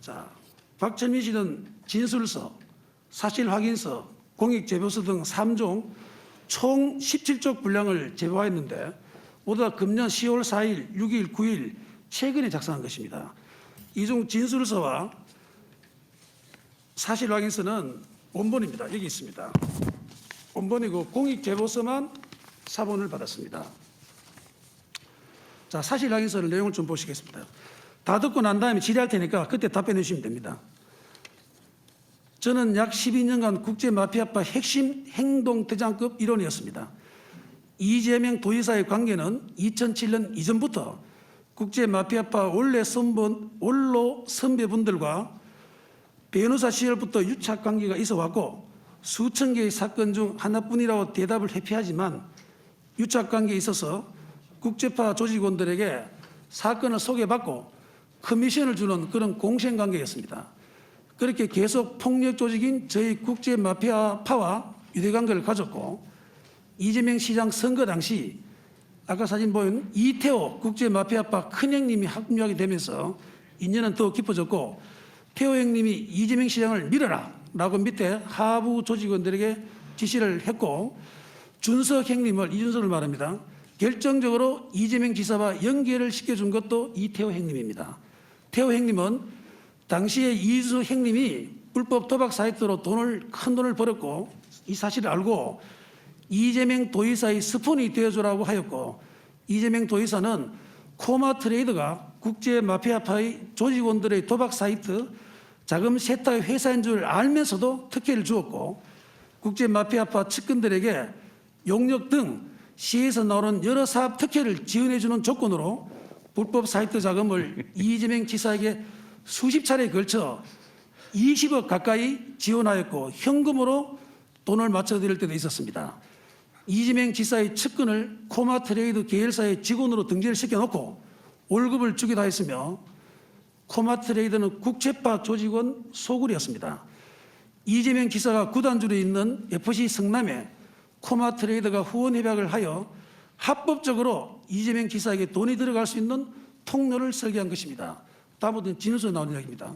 자, 박철민 씨는 진술서, 사실 확인서, 공익 제보서 등 3종 총 17쪽 분량을 제보하였는데 모두 다 금년 10월 4일, 6일, 9일 최근에 작성한 것입니다. 이 중 진술서와 사실 확인서는 원본입니다. 여기 있습니다. 원본이고 공익 제보서만 사본을 받았습니다. 자, 사실 확인서를 내용을 좀 보시겠습니다. 다 듣고 난 다음에 질의할 테니까 그때 답변해 주시면 됩니다. 저는 약 12년간 국제 마피아파 핵심 행동대장급 일원이었습니다. 이재명 도지사의 관계는 2007년 이전부터 국제 마피아파 원로 선배분들과 변호사 시절부터 유착 관계가 있어 왔고 수천 개의 사건 중 하나뿐이라고 대답을 회피하지만 유착 관계에 있어서 국제파 조직원들에게 사건을 소개받고 커미션을 주는 그런 공생 관계였습니다. 그렇게 계속 폭력 조직인 저희 국제 마피아파와 유대관계를 가졌고 이재명 시장 선거 당시 아까 사진 보인 이태호 국제 마피아파 큰형님이 합류하게 되면서 인연은 더 깊어졌고 태호 형님이 이재명 시장을 밀어라 라고 밑에 하부 조직원들에게 지시를 했고 준석 형님을 이준석을 말합니다. 결정적으로 이재명 지사와 연결을 시켜준 것도 이태호 형님입니다. 태호 형님은 당시에 이준석 형님이 불법 도박 사이트로 큰 돈을 벌었고 이 사실을 알고 이재명 도의사의 스폰이 되어주라고 하였고 이재명 도의사는 코마 트레이드가 국제 마피아파의 조직원들의 도박 사이트 자금 세탁 회사인 줄 알면서도 특혜를 주었고 국제 마피아파 측근들에게 용역 등 시에서 나오는 여러 사업 특혜를 지원해 주는 조건으로 불법 사이트 자금을 이재명 지사에게 수십 차례에 걸쳐 20억 가까이 지원하였고 현금으로 돈을 맞춰드릴 때도 있었습니다. 이재명 지사의 측근을 코마 트레이드 계열사의 직원으로 등재를 시켜놓고 월급을 주기도 했으며 코마 트레이드는 국제파 조직원 소굴이었습니다. 이재명 지사가 구단주로 있는 FC 성남에 코마 트레이드가 후원 협약을 하여 합법적으로 이재명 지사에게 돈이 들어갈 수 있는 통로를 설계한 것입니다. 다음부터는 진술서 나오는 이야기입니다.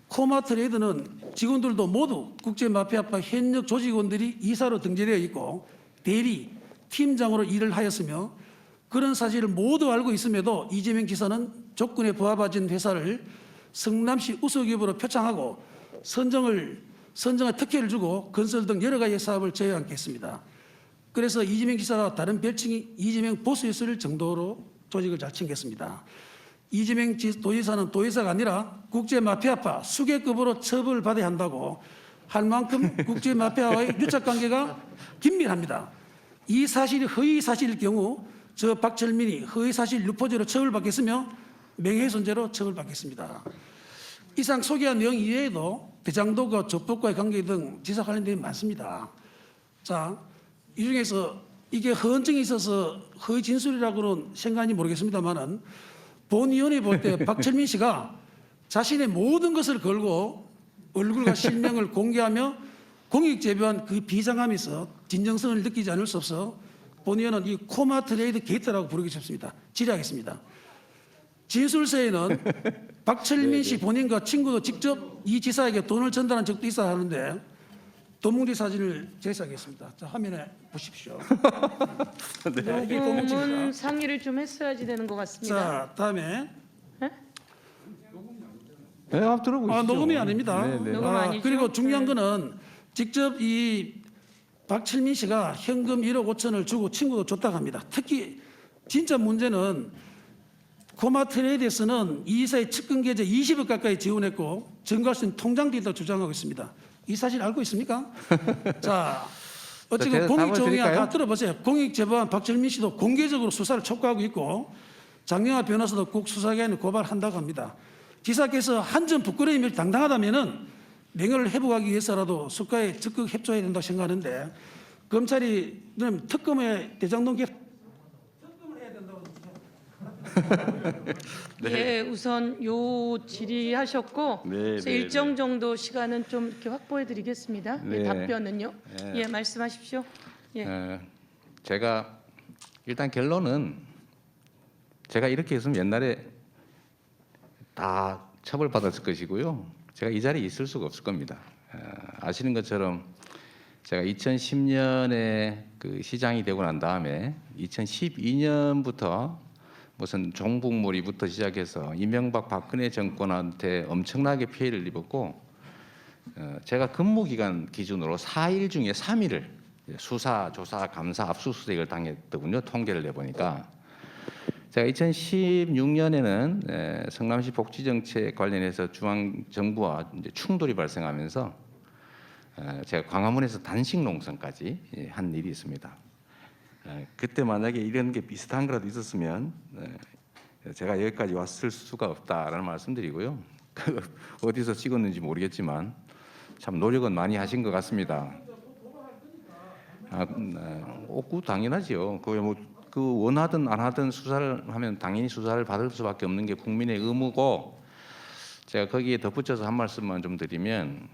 코마 트레이드는 직원들도 모두 국제 마피아파 현역 조직원들이 이사로 등재되어 있고 대리, 팀장으로 일을 하였으며 그런 사실을 모두 알고 있음에도 이재명 지사는 조건에 부합하진 회사를 성남시 우수기업으로 표창하고 선정의 특혜를 주고 건설 등 여러 가지 사업을 제어하겠습니다. 그래서 이재명 지사가 다른 별칭이 이재명 보스였을 정도로 조직을 잘 챙겼습니다. 이재명 도의사는 도의사가 아니라 국제 마피아파 수계급으로 처벌받아야 한다고 할 만큼 국제 마피아와의 유착 관계가 긴밀합니다. 이 사실이 허위 사실일 경우 저 박철민이 허위 사실 유포죄로 처벌받겠으며 명예훼손죄로 처벌받겠습니다. 이상 소개한 내용 이외에도 대장동과 조폭과의 관계 등 지사 관련 내용이 많습니다. 자, 이 중에서 이게 허언증이 있어서 허위 진술이라고는 생각하는지 모르겠습니다만은 본위원회 볼 때 박철민 씨가 자신의 모든 것을 걸고 얼굴과 실명을 공개하며 공익 제보한 그 비장함이 있어 진정성을 느끼지 않을 수 없어 본의원은 이 코마 트레이드 게이트라고 부르기 쉽습니다. 질의하겠습니다. 진술서에는 박철민 씨 본인과 친구도 직접 이 지사에게 돈을 전달한 적도 있어 하는데 도뭉지 사진을 제시하겠습니다. 자, 화면에 보십시오. 이게 녹음은 도뭉지입니다. 상의를 좀 했어야지 되는 것 같습니다. 자, 다음에 네, 한번 들어보시죠. 녹음이 아닙니다. 네, 네. 녹음 아니죠? 그리고 중요한 거는 직접 이 박철민 씨가 현금 1억 5천을 주고 친구도 줬다고 합니다. 특히 진짜 문제는 코마 트레이드에서는 이 이사의 측근 계좌 20억 가까이 지원했고 증거할 수 있는 통장도 있다고 주장하고 있습니다. 이 사실 알고 있습니까? 자, 어쨌든 답을 공익조항이 드릴까요? 다 들어보세요. 공익제보한 박철민 씨도 공개적으로 수사를 촉구하고 있고 장영하 변호사도 국 수사기관에 고발한다고 합니다. 지사께서 한 점 부끄러움이 당당하다면은 명예를 회복하기 위해서라도 수사에 적극 협조해야 된다고 생각하는데 검찰이 그럼 특검에 대장동 특검을 해야 된다고 예, 우선 요 질의하셨고 네, 그래서 네, 일정 정도 시간은 좀 이렇게 확보해드리겠습니다. 예, 네. 답변은요. 예, 말씀하십시오. 예. 제가 일단 결론은 제가 이렇게 했으면 옛날에 다 처벌받았을 것이고요. 제가 이 자리에 있을 수가 없을 겁니다. 아시는 것처럼 제가 2010년에 그 시장이 되고 난 다음에 2012년부터 무슨 종북몰이부터 시작해서 이명박 박근혜 정권한테 엄청나게 피해를 입었고 제가 근무 기간 기준으로 4일 중에 3일을 수사, 조사, 감사, 압수수색을 당했더군요. 통계를 내보니까 제가 2016년에는 성남시 복지정책 관련해서 중앙정부와 이제 충돌이 발생하면서 제가 광화문에서 단식 농성까지 한 일이 있습니다. 그때 만약에 이런 게 비슷한 거라도 있었으면 제가 여기까지 왔을 수가 없다라는 말씀드리고요. 어디서 찍었는지 모르겠지만 참 노력은 많이 하신 것 같습니다. 당연하지요. 그 원하든 안 하든 수사를 하면 당연히 수사를 받을 수밖에 없는 게 국민의 의무고 제가 거기에 덧붙여서 한 말씀만 좀 드리면,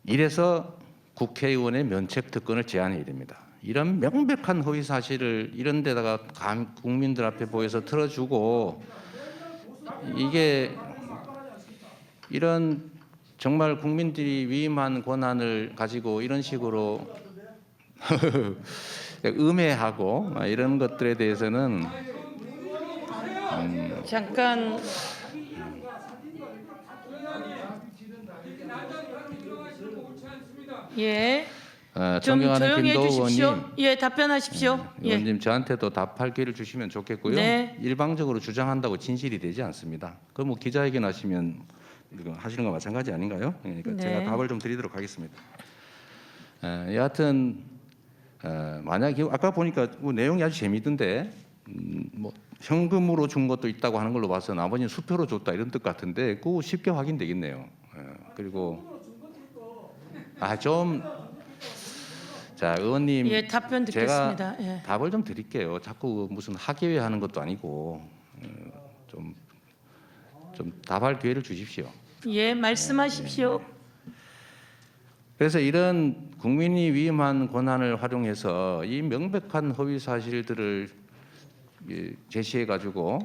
이래서 국회의원의 면책 특권을 제한해야 됩니다. 이런 명백한 허위 사실을 이런 데다가 국민들 앞에 보여서 틀어주고, 이게 이런 정말 국민들이 위임한 권한을 가지고 이런 식으로 음해하고 이런 것들에 대해서는 잠깐 예. 좀 존경하는 조용히 김도우 해주십시오. 의원님, 예, 답변하십시오. 예. 의원님 저한테도 답할 기회를 주시면 좋겠고요. 네. 일방적으로 주장한다고 진실이 되지 않습니다. 그 뭐 기자회견 하시면 이거 하시는 거 마찬가지 아닌가요? 그러니까 네. 제가 답을 좀 드리도록 하겠습니다. 여하튼 만약에 아까 보니까 뭐 내용이 아주 재미있던데 뭐 현금으로 준 것도 있다고 하는 걸로 봐서 나머지는 수표로 줬다 이런 뜻 같은데 그거 쉽게 확인되겠네요. 그리고 자 의원님, 예, 답변 듣겠습니다. 제가 예. 답을 좀 드릴게요. 자꾸 무슨 학예회 하는 것도 아니고 좀 답할 기회를 주십시오. 예, 말씀하십시오. 그래서 이런 국민이 위임한 권한을 활용해서 이 명백한 허위 사실들을 제시해 가지고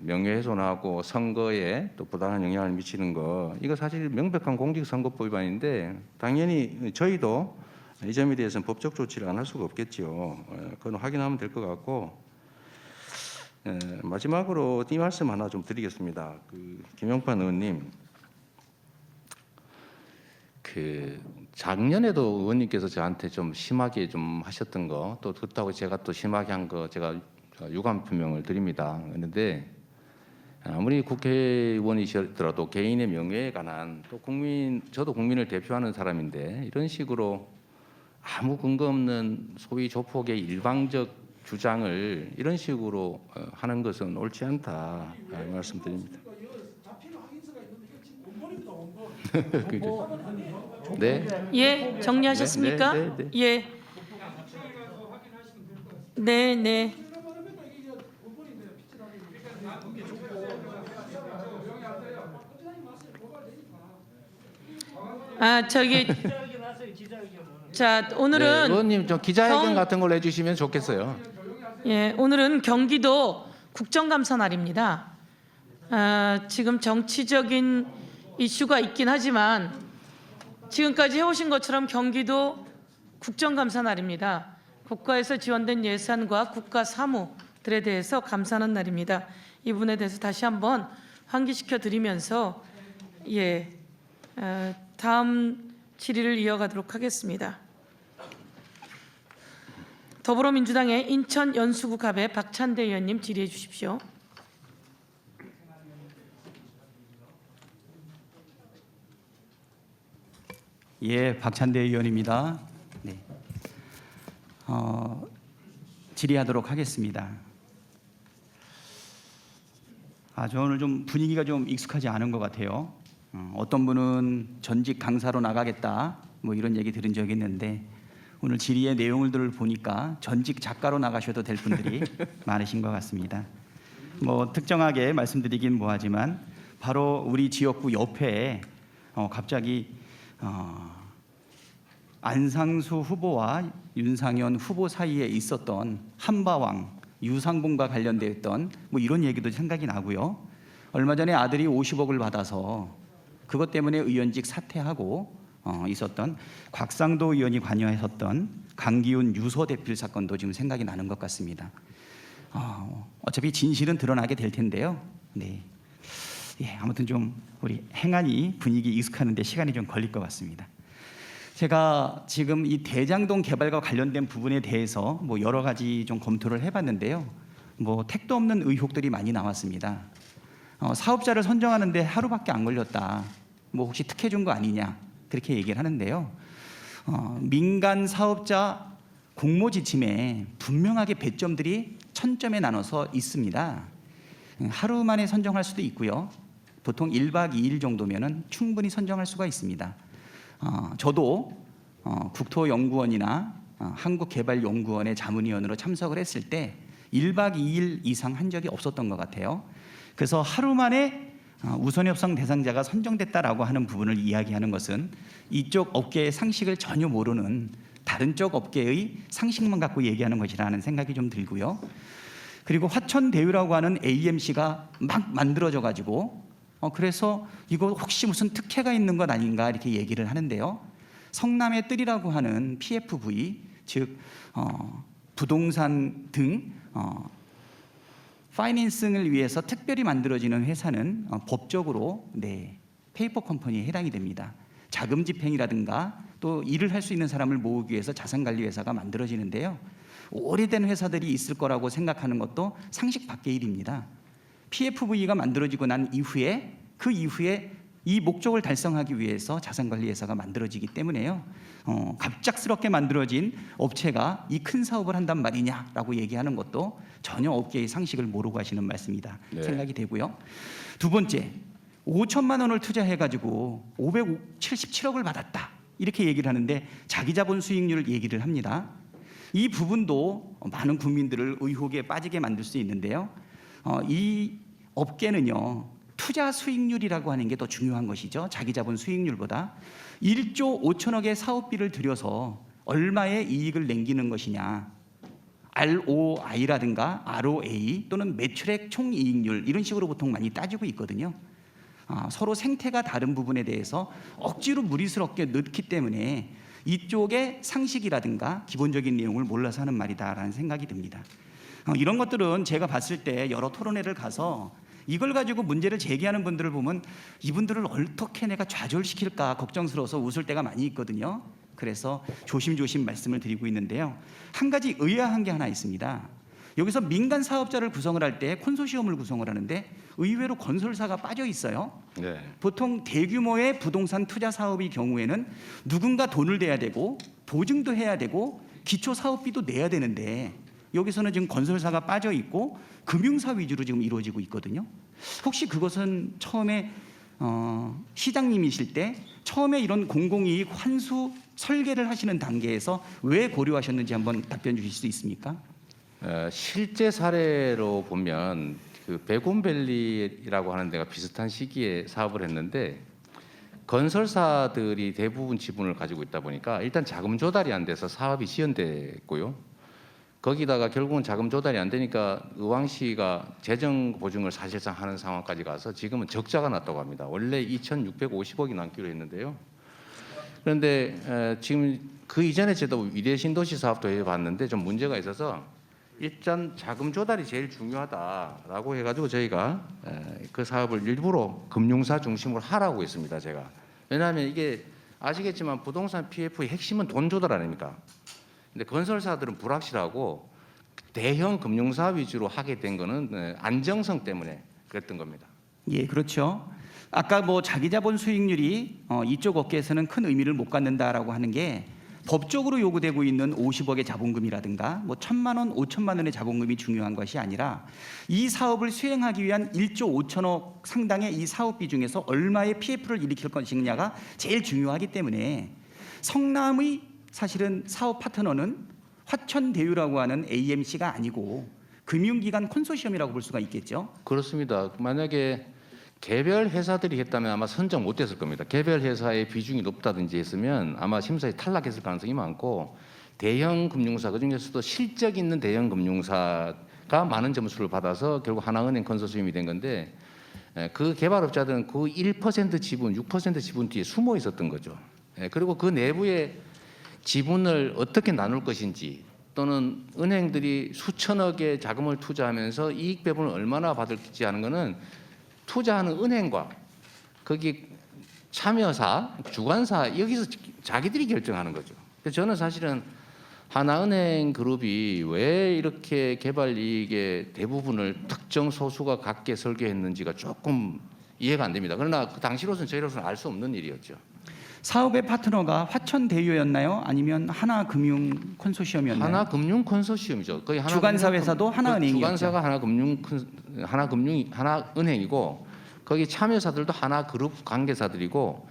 명예훼손하고 선거에 또 부당한 영향을 미치는 거, 이거 사실 명백한 공직선거법 위반인데 당연히 저희도 이 점에 대해서는 법적 조치를 안 할 수가 없겠죠. 그건 확인하면 될 것 같고, 마지막으로 이 말씀 하나 좀 드리겠습니다. 김영판 의원님, 작년에도 의원님께서 저한테 좀 심하게 좀 하셨던 거, 또 그렇다고 제가 또 심하게 한 거 제가 유감 표명을 드립니다. 그런데 아무리 국회의원이시더라도 개인의 명예에 관한, 또 저도 국민을 대표하는 사람인데 이런 식으로 아무 근거 없는 소위 조폭의 일방적 주장을 이런 식으로 하는 것은 옳지 않다 말씀드립니다. 네. 예, 정리하셨습니까? 네, 네, 예. 네, 네. 자, 오늘은 의원님 좀 기자회견 경- 같은 걸 해주시면 좋겠어요. 예, 오늘은 경기도 국정감사 날입니다. 지금 정치적인 이슈가 있긴 하지만 지금까지 해오신 것처럼 경기도 국정감사 날입니다. 국가에서 지원된 예산과 국가 사무들에 대해서 감사하는 날입니다. 이 부분에 대해서 다시 한번 환기시켜 드리면서 다음 질의를 이어가도록 하겠습니다. 더불어민주당의 인천 연수구 갑의 박찬대 의원님 질의해 주십시오. 예, 박찬대 의원입니다. 네. 질의하도록 하겠습니다. 저 오늘 좀 분위기가 좀 익숙하지 않은 것 같아요. 어떤 분은 전직 강사로 나가겠다 뭐 이런 얘기 들은 적이 있는데 오늘 질의의 내용을 보니까 전직 작가로 나가셔도 될 분들이 많으신 것 같습니다. 뭐 특정하게 말씀드리긴 뭐하지만 바로 우리 지역구 옆에 갑자기 안상수 후보와 윤상현 후보 사이에 있었던 한바왕 유상봉과 관련되었던 뭐 이런 얘기도 생각이 나고요. 얼마 전에 아들이 50억을 받아서 그것 때문에 의원직 사퇴하고 있었던 곽상도 의원이 관여했었던 강기훈 유서 대필 사건도 지금 생각이 나는 것 같습니다. 어차피 진실은 드러나게 될 텐데요. 네. 예, 아무튼 좀 우리 행안위 분위기 익숙하는데 시간이 좀 걸릴 것 같습니다. 제가 지금 이 대장동 개발과 관련된 부분에 대해서 뭐 여러 가지 좀 검토를 해봤는데요. 뭐 택도 없는 의혹들이 많이 나왔습니다. 사업자를 선정하는데 하루밖에 안 걸렸다. 뭐 혹시 특혜 준 거 아니냐 그렇게 얘기를 하는데요. 민간 사업자 공모 지침에 분명하게 배점들이 1000점에 나눠서 있습니다. 하루 만에 선정할 수도 있고요. 보통 1박 2일 정도면은 충분히 선정할 수가 있습니다. 저도 국토연구원이나 한국개발연구원의 자문위원으로 참석을 했을 때 1박 2일 이상 한 적이 없었던 것 같아요. 그래서 하루 만에 우선 협상 대상자가 선정됐다라고 하는 부분을 이야기하는 것은 이쪽 업계의 상식을 전혀 모르는 다른 쪽 업계의 상식만 갖고 얘기하는 것이라는 생각이 좀 들고요. 그리고 화천대유라고 하는 AMC가 막 만들어져 가지고 그래서 이거 혹시 무슨 특혜가 있는 것 아닌가 이렇게 얘기를 하는데요. 성남의 뜰이라고 하는 PFV 즉 부동산 등 파이낸싱을 위해서 특별히 만들어지는 회사는 법적으로 페이퍼 컴퍼니에 해당이 됩니다. 자금 집행이라든가 또 일을 할 수 있는 사람을 모으기 위해서 자산관리 회사가 만들어지는데요. 오래된 회사들이 있을 거라고 생각하는 것도 상식 밖의 일입니다. PFV가 만들어지고 난 이후에 그 이후에 이 목적을 달성하기 위해서 자산관리 회사가 만들어지기 때문에요. 갑작스럽게 만들어진 업체가 이 큰 사업을 한단 말이냐라고 얘기하는 것도 전혀 업계의 상식을 모르고 하시는 말씀이다 생각이 되고요. 두 번째, 5천만 원을 투자해가지고 577억을 받았다 이렇게 얘기를 하는데 자기자본 수익률을 얘기를 합니다. 이 부분도 많은 국민들을 의혹에 빠지게 만들 수 있는데요. 이 업계는요. 투자 수익률이라고 하는 게 더 중요한 것이죠. 자기자본 수익률보다 1조 5천억의 사업비를 들여서 얼마의 이익을 남기는 것이냐. ROI라든가 ROA 또는 매출액 총이익률 이런 식으로 보통 많이 따지고 있거든요. 서로 생태가 다른 부분에 대해서 억지로 무리스럽게 넣기 때문에 이쪽의 상식이라든가 기본적인 내용을 몰라서 하는 말이다라는 생각이 듭니다. 이런 것들은 제가 봤을 때 여러 토론회를 가서 이걸 가지고 문제를 제기하는 분들을 보면 이분들을 어떻게 내가 좌절시킬까 걱정스러워서 웃을 때가 많이 있거든요. 그래서 조심조심 말씀을 드리고 있는데요. 한 가지 의아한 게 하나 있습니다. 여기서 민간 사업자를 구성을 할 때 콘소시엄을 구성을 하는데 의외로 건설사가 빠져 있어요. 네. 보통 대규모의 부동산 투자 사업의 경우에는 누군가 돈을 대야 되고 보증도 해야 되고 기초 사업비도 내야 되는데 여기서는 지금 건설사가 빠져 있고 금융사 위주로 지금 이루어지고 있거든요. 혹시 그것은 처음에 시장님이실 때 처음에 이런 공공이익 환수 설계를 하시는 단계에서 왜 고려하셨는지 한번 답변 주실 수 있습니까? 실제 사례로 보면 그 베곤밸리라고 하는 데가 비슷한 시기에 사업을 했는데 건설사들이 대부분 지분을 가지고 있다 보니까 일단 자금 조달이 안 돼서 사업이 지연됐고요. 거기다가 결국은 자금 조달이 안 되니까 의왕시가 재정 보증을 사실상 하는 상황까지 가서 지금은 적자가 났다고 합니다. 원래 2,650억이 남기로 했는데요. 그런데 지금 그 이전에 저도 위례 신도시 사업도 해봤는데 좀 문제가 있어서 일단 자금 조달이 제일 중요하다라고 해가지고 저희가 그 사업을 일부러 금융사 중심으로 하라고 했습니다. 제가 왜냐하면 이게 아시겠지만 부동산 PF의 핵심은 돈 조달 아닙니까? 근데 건설사들은 불확실하고 대형 금융사 위주로 하게 된 거는 안정성 때문에 그랬던 겁니다. 예, 그렇죠. 아까 뭐 자기자본 수익률이 이쪽 업계에서는 큰 의미를 못 갖는다라고 하는 게 법적으로 요구되고 있는 50억의 자본금이라든가 뭐 1,000만 원, 5천만 원의 자본금이 중요한 것이 아니라 이 사업을 수행하기 위한 1조 5천억 상당의 이 사업비 중에서 얼마의 PF를 일으킬 것이냐가 제일 중요하기 때문에 성남의 사실은 사업 파트너는 화천대유라고 하는 AMC가 아니고 금융기관 콘소시엄이라고 볼 수가 있겠죠. 그렇습니다. 만약에 개별 회사들이 했다면 아마 선정 못 됐을 겁니다. 개별 회사의 비중이 높다든지 했으면 아마 심사에 탈락했을 가능성이 많고 대형 금융사 그중에서도 실적 있는 대형 금융사가 많은 점수를 받아서 결국 하나은행 컨소시엄이 된 건데 그 개발업자들은 그 1% 지분, 6% 지분 뒤에 숨어 있었던 거죠. 그리고 그 내부에 지분을 어떻게 나눌 것인지 또는 은행들이 수천억의 자금을 투자하면서 이익 배분을 얼마나 받을지 하는 것은 투자하는 은행과 거기 참여사, 주관사 여기서 자기들이 결정하는 거죠. 그래서 저는 사실은 하나은행 그룹이 왜 이렇게 개발 이익의 대부분을 특정 소수가 갖게 설계했는지가 조금 이해가 안 됩니다. 그러나 그 당시로서는 저희로서는 알 수 없는 일이었죠. 사업의 파트너가 화천대유였나요? 아니면 하나금융 컨소시엄이었나요? 하나금융 컨소시엄이죠. 거의 주관사 회사도 하나은행이었죠. 주관사가 하나은행이고 거기 참여사들도 하나그룹 관계사들이고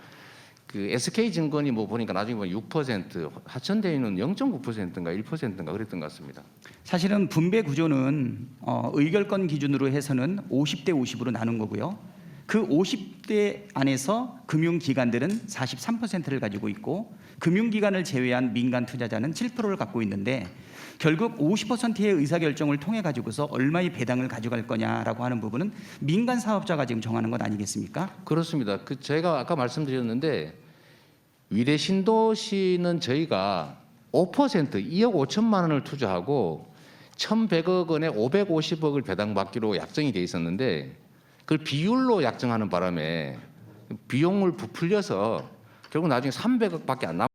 그 SK증권이 뭐 보니까 나중에 보면 6%, 화천대유는 0.9%인가 1%인가 그랬던 것 같습니다. 사실은 분배 구조는 의결권 기준으로 해서는 50대 50으로 나눈 거고요. 그 50대 안에서 금융기관들은 43%를 가지고 있고 금융기관을 제외한 민간 투자자는 7%를 갖고 있는데 결국 50%의 의사결정을 통해 가지고서 얼마의 배당을 가져갈 거냐라고 하는 부분은 민간 사업자가 지금 정하는 것 아니겠습니까? 그렇습니다. 제가 아까 말씀드렸는데 위례 신도시는 저희가 5% 2억 5천만 원을 투자하고 1,100억 원에 550억을 배당받기로 약정이 돼 있었는데 그걸 비율로 약정하는 바람에 비용을 부풀려서 결국 나중에 300억밖에 안 남.